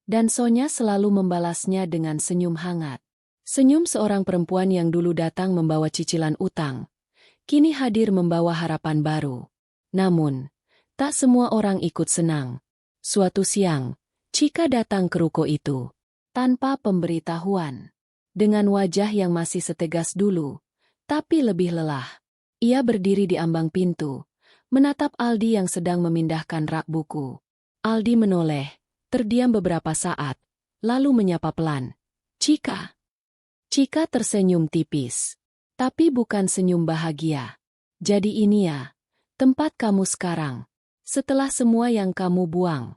S1: Dan Sonya selalu membalasnya dengan senyum hangat. Senyum seorang perempuan yang dulu datang membawa cicilan utang, kini hadir membawa harapan baru. Namun, tak semua orang ikut senang. Suatu siang, Chika datang ke ruko itu. Tanpa pemberitahuan. Dengan wajah yang masih setegas dulu, tapi lebih lelah. Ia berdiri di ambang pintu, menatap Aldi yang sedang memindahkan rak buku. Aldi menoleh, terdiam beberapa saat, lalu menyapa pelan. Chika. Chika tersenyum tipis. Tapi bukan senyum bahagia. Jadi ini ya, tempat kamu sekarang. Setelah semua yang kamu buang.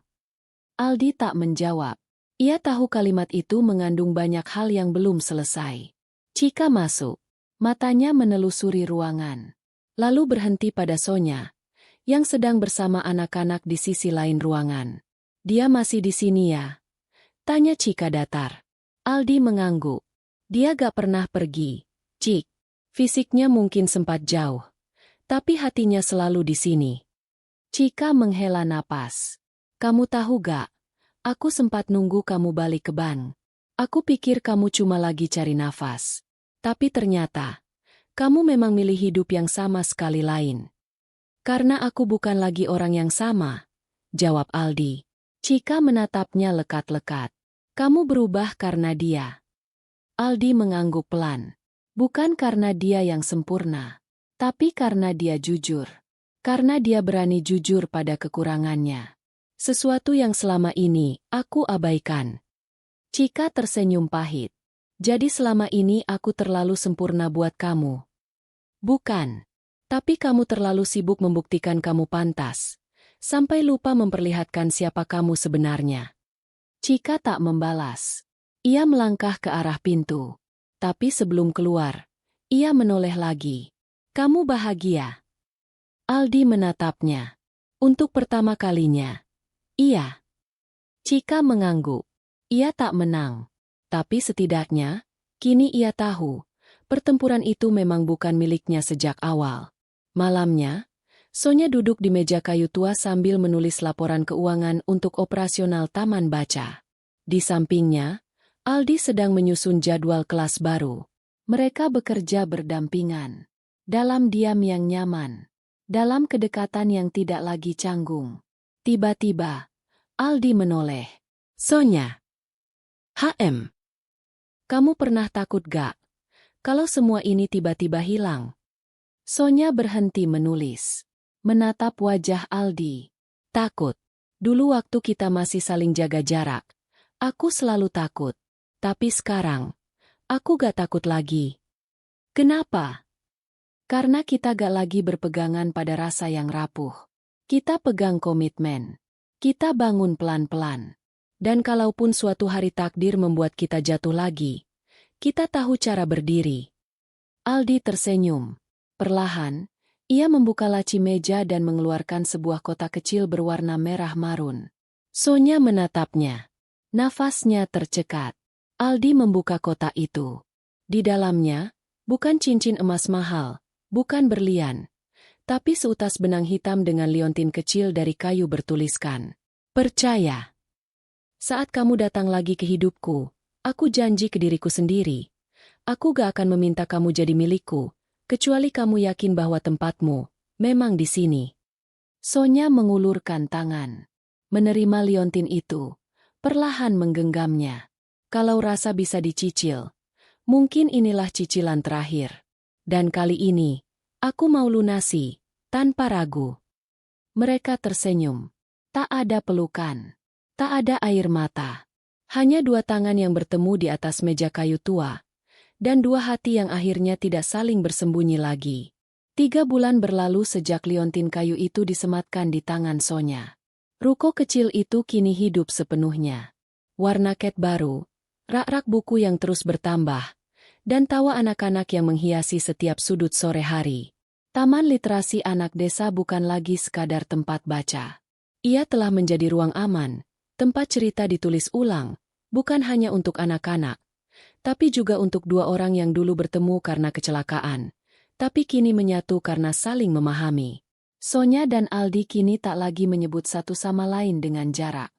S1: Aldi tak menjawab. Ia tahu kalimat itu mengandung banyak hal yang belum selesai. Chika masuk. Matanya menelusuri ruangan. Lalu berhenti pada Sonya, yang sedang bersama anak-anak di sisi lain ruangan. Dia masih di sini ya? Tanya Chika datar. Aldi mengangguk. Dia gak pernah pergi. Cik. Fisiknya mungkin sempat jauh. Tapi hatinya selalu di sini. Chika menghela napas. Kamu tahu gak? Aku sempat nunggu kamu balik ke bank. Aku pikir kamu cuma lagi cari nafas. Tapi ternyata, kamu memang milih hidup yang sama sekali lain. Karena aku bukan lagi orang yang sama, jawab Aldi. Chika menatapnya lekat-lekat. Kamu berubah karena dia. Aldi mengangguk pelan. Bukan karena dia yang sempurna, tapi karena dia jujur. Karena dia berani jujur pada kekurangannya. Sesuatu yang selama ini aku abaikan. Chika tersenyum pahit. Jadi selama ini aku terlalu sempurna buat kamu. Bukan. Tapi kamu terlalu sibuk membuktikan kamu pantas. Sampai lupa memperlihatkan siapa kamu sebenarnya. Chika tak membalas. Ia melangkah ke arah pintu. Tapi sebelum keluar, ia menoleh lagi. Kamu bahagia? Aldi menatapnya. Untuk pertama kalinya. Iya. Chika mengangguk. Ia tak menang. Tapi setidaknya, kini ia tahu, pertempuran itu memang bukan miliknya sejak awal. Malamnya, Sonya duduk di meja kayu tua sambil menulis laporan keuangan untuk operasional taman baca. Di sampingnya, Aldi sedang menyusun jadwal kelas baru. Mereka bekerja berdampingan. Dalam diam yang nyaman. Dalam kedekatan yang tidak lagi canggung. Tiba-tiba, Aldi menoleh. Sonya. HM. Kamu pernah takut gak? Kalau semua ini tiba-tiba hilang. Sonya berhenti menulis. Menatap wajah Aldi. Takut. Dulu waktu kita masih saling jaga jarak. Aku selalu takut. Tapi sekarang, aku gak takut lagi. Kenapa? Karena kita gak lagi berpegangan pada rasa yang rapuh. Kita pegang komitmen. Kita bangun pelan-pelan. Dan kalaupun suatu hari takdir membuat kita jatuh lagi, kita tahu cara berdiri. Aldi tersenyum. Perlahan, ia membuka laci meja dan mengeluarkan sebuah kotak kecil berwarna merah marun. Sonya menatapnya. Nafasnya tercekat. Aldi membuka kotak itu. Di dalamnya, bukan cincin emas mahal, bukan berlian, tapi seutas benang hitam dengan liontin kecil dari kayu bertuliskan, percaya. Saat kamu datang lagi ke hidupku, aku janji ke diriku sendiri. Aku gak akan meminta kamu jadi milikku, kecuali kamu yakin bahwa tempatmu memang di sini. Sonya mengulurkan tangan. Menerima liontin itu, perlahan menggenggamnya. Kalau rasa bisa dicicil, mungkin inilah cicilan terakhir. Dan kali ini, aku mau lunasi, tanpa ragu. Mereka tersenyum. Tak ada pelukan. Tak ada air mata. Hanya dua tangan yang bertemu di atas meja kayu tua. Dan dua hati yang akhirnya tidak saling bersembunyi lagi. 3 bulan berlalu sejak liontin kayu itu disematkan di tangan Sonya. Ruko kecil itu kini hidup sepenuhnya. Warna cat baru, rak-rak buku yang terus bertambah, dan tawa anak-anak yang menghiasi setiap sudut sore hari. Taman literasi anak desa bukan lagi sekadar tempat baca. Ia telah menjadi ruang aman, tempat cerita ditulis ulang, bukan hanya untuk anak-anak, tapi juga untuk 2 orang yang dulu bertemu karena kecelakaan, tapi kini menyatu karena saling memahami. Sonya dan Aldi kini tak lagi menyebut satu sama lain dengan jarak.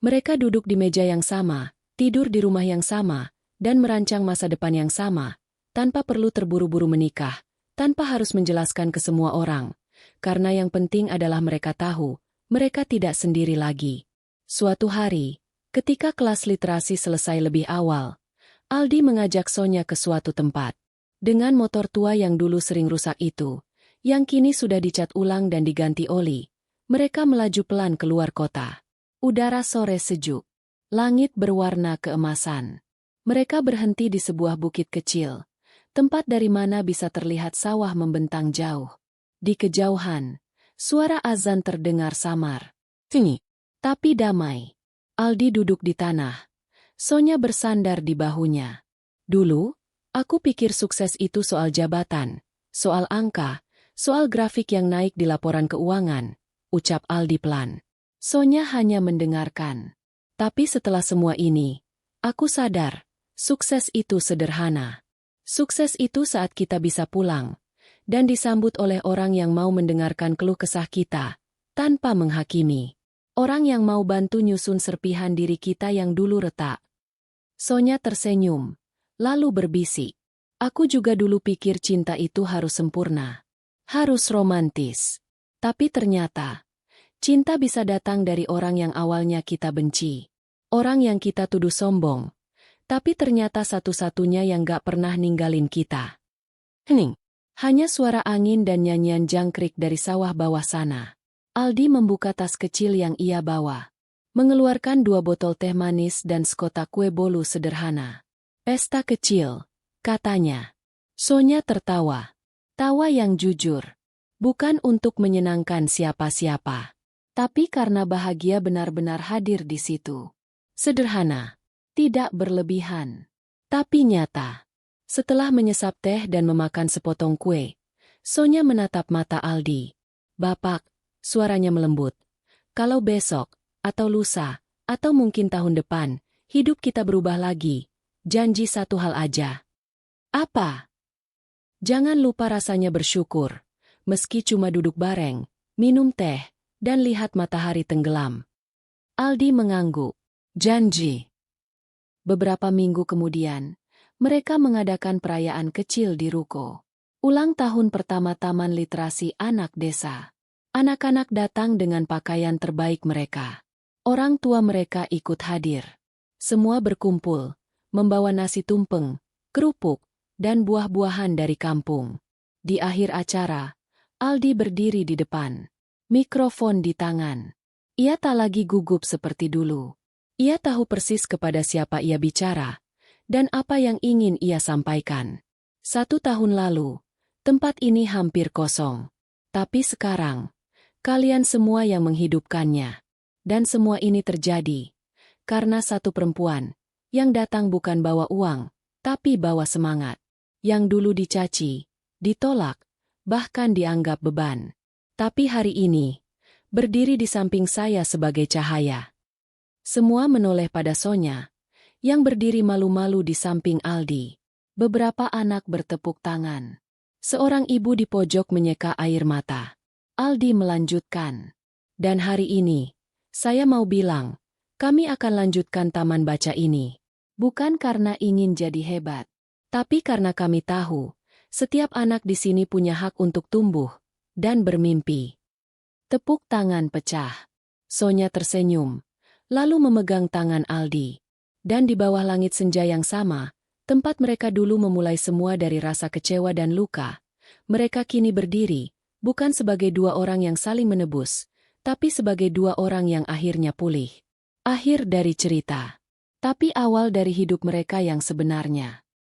S1: Mereka duduk di meja yang sama, tidur di rumah yang sama, dan merancang masa depan yang sama, tanpa perlu terburu-buru menikah, tanpa harus menjelaskan ke semua orang, karena yang penting adalah mereka tahu, mereka tidak sendiri lagi. Suatu hari, ketika kelas literasi selesai lebih awal, Aldi mengajak Sonya ke suatu tempat. Dengan motor tua yang dulu sering rusak itu, yang kini sudah dicat ulang dan diganti oli, mereka melaju pelan keluar kota. Udara sore sejuk. Langit berwarna keemasan. Mereka berhenti di sebuah bukit kecil, tempat dari mana bisa terlihat sawah membentang jauh. Di kejauhan, suara azan terdengar samar. Tinggi, tapi damai. Aldi duduk di tanah. Sonya bersandar di bahunya. Dulu, aku pikir sukses itu soal jabatan, soal angka, soal grafik yang naik di laporan keuangan, ucap Aldi pelan. Sonya hanya mendengarkan. Tapi setelah semua ini, aku sadar, sukses itu sederhana. Sukses itu saat kita bisa pulang, dan disambut oleh orang yang mau mendengarkan keluh kesah kita, tanpa menghakimi. Orang yang mau bantu nyusun serpihan diri kita yang dulu retak. Sonya tersenyum, lalu berbisik. Aku juga dulu pikir cinta itu harus sempurna, harus romantis. Tapi ternyata, cinta bisa datang dari orang yang awalnya kita benci. Orang yang kita tuduh sombong, tapi ternyata satu-satunya yang gak pernah ninggalin kita. Hening. Hanya suara angin dan nyanyian jangkrik dari sawah bawah sana. Aldi membuka tas kecil yang ia bawa. Mengeluarkan 2 botol teh manis dan sekotak kue bolu sederhana. Pesta kecil, katanya. Sonya tertawa. Tawa yang jujur. Bukan untuk menyenangkan siapa-siapa. Tapi karena bahagia benar-benar hadir di situ. Sederhana, tidak berlebihan, tapi nyata. Setelah menyesap teh dan memakan sepotong kue, Sonya menatap mata Aldi. Bapak, suaranya melembut. Kalau besok, atau lusa, atau mungkin tahun depan, hidup kita berubah lagi. Janji satu hal aja. Apa? Jangan lupa rasanya bersyukur, meski cuma duduk bareng, minum teh, dan lihat matahari tenggelam. Aldi mengangguk. Janji. Beberapa minggu kemudian, mereka mengadakan perayaan kecil di ruko. Ulang tahun pertama Taman Literasi Anak Desa. Anak-anak datang dengan pakaian terbaik mereka. Orang tua mereka ikut hadir. Semua berkumpul, membawa nasi tumpeng, kerupuk, dan buah-buahan dari kampung. Di akhir acara, Aldi berdiri di depan, mikrofon di tangan. Ia tak lagi gugup seperti dulu. Ia tahu persis kepada siapa ia bicara, dan apa yang ingin ia sampaikan. 1 tahun lalu, tempat ini hampir kosong. Tapi sekarang, kalian semua yang menghidupkannya. Dan semua ini terjadi karena satu perempuan, yang datang bukan bawa uang, tapi bawa semangat. Yang dulu dicaci, ditolak, bahkan dianggap beban. Tapi hari ini, berdiri di samping saya sebagai cahaya. Semua menoleh pada Sonya, yang berdiri malu-malu di samping Aldi. Beberapa anak bertepuk tangan. Seorang ibu di pojok menyeka air mata. Aldi melanjutkan. Dan hari ini, saya mau bilang, kami akan lanjutkan taman baca ini. Bukan karena ingin jadi hebat, tapi karena kami tahu, setiap anak di sini punya hak untuk tumbuh dan bermimpi. Tepuk tangan pecah. Sonya tersenyum. Lalu memegang tangan Aldi. Dan di bawah langit senja yang sama, tempat mereka dulu memulai semua dari rasa kecewa dan luka, mereka kini berdiri, bukan sebagai 2 orang yang saling menebus, tapi sebagai 2 orang yang akhirnya pulih. Akhir dari cerita. Tapi awal dari hidup mereka yang sebenarnya.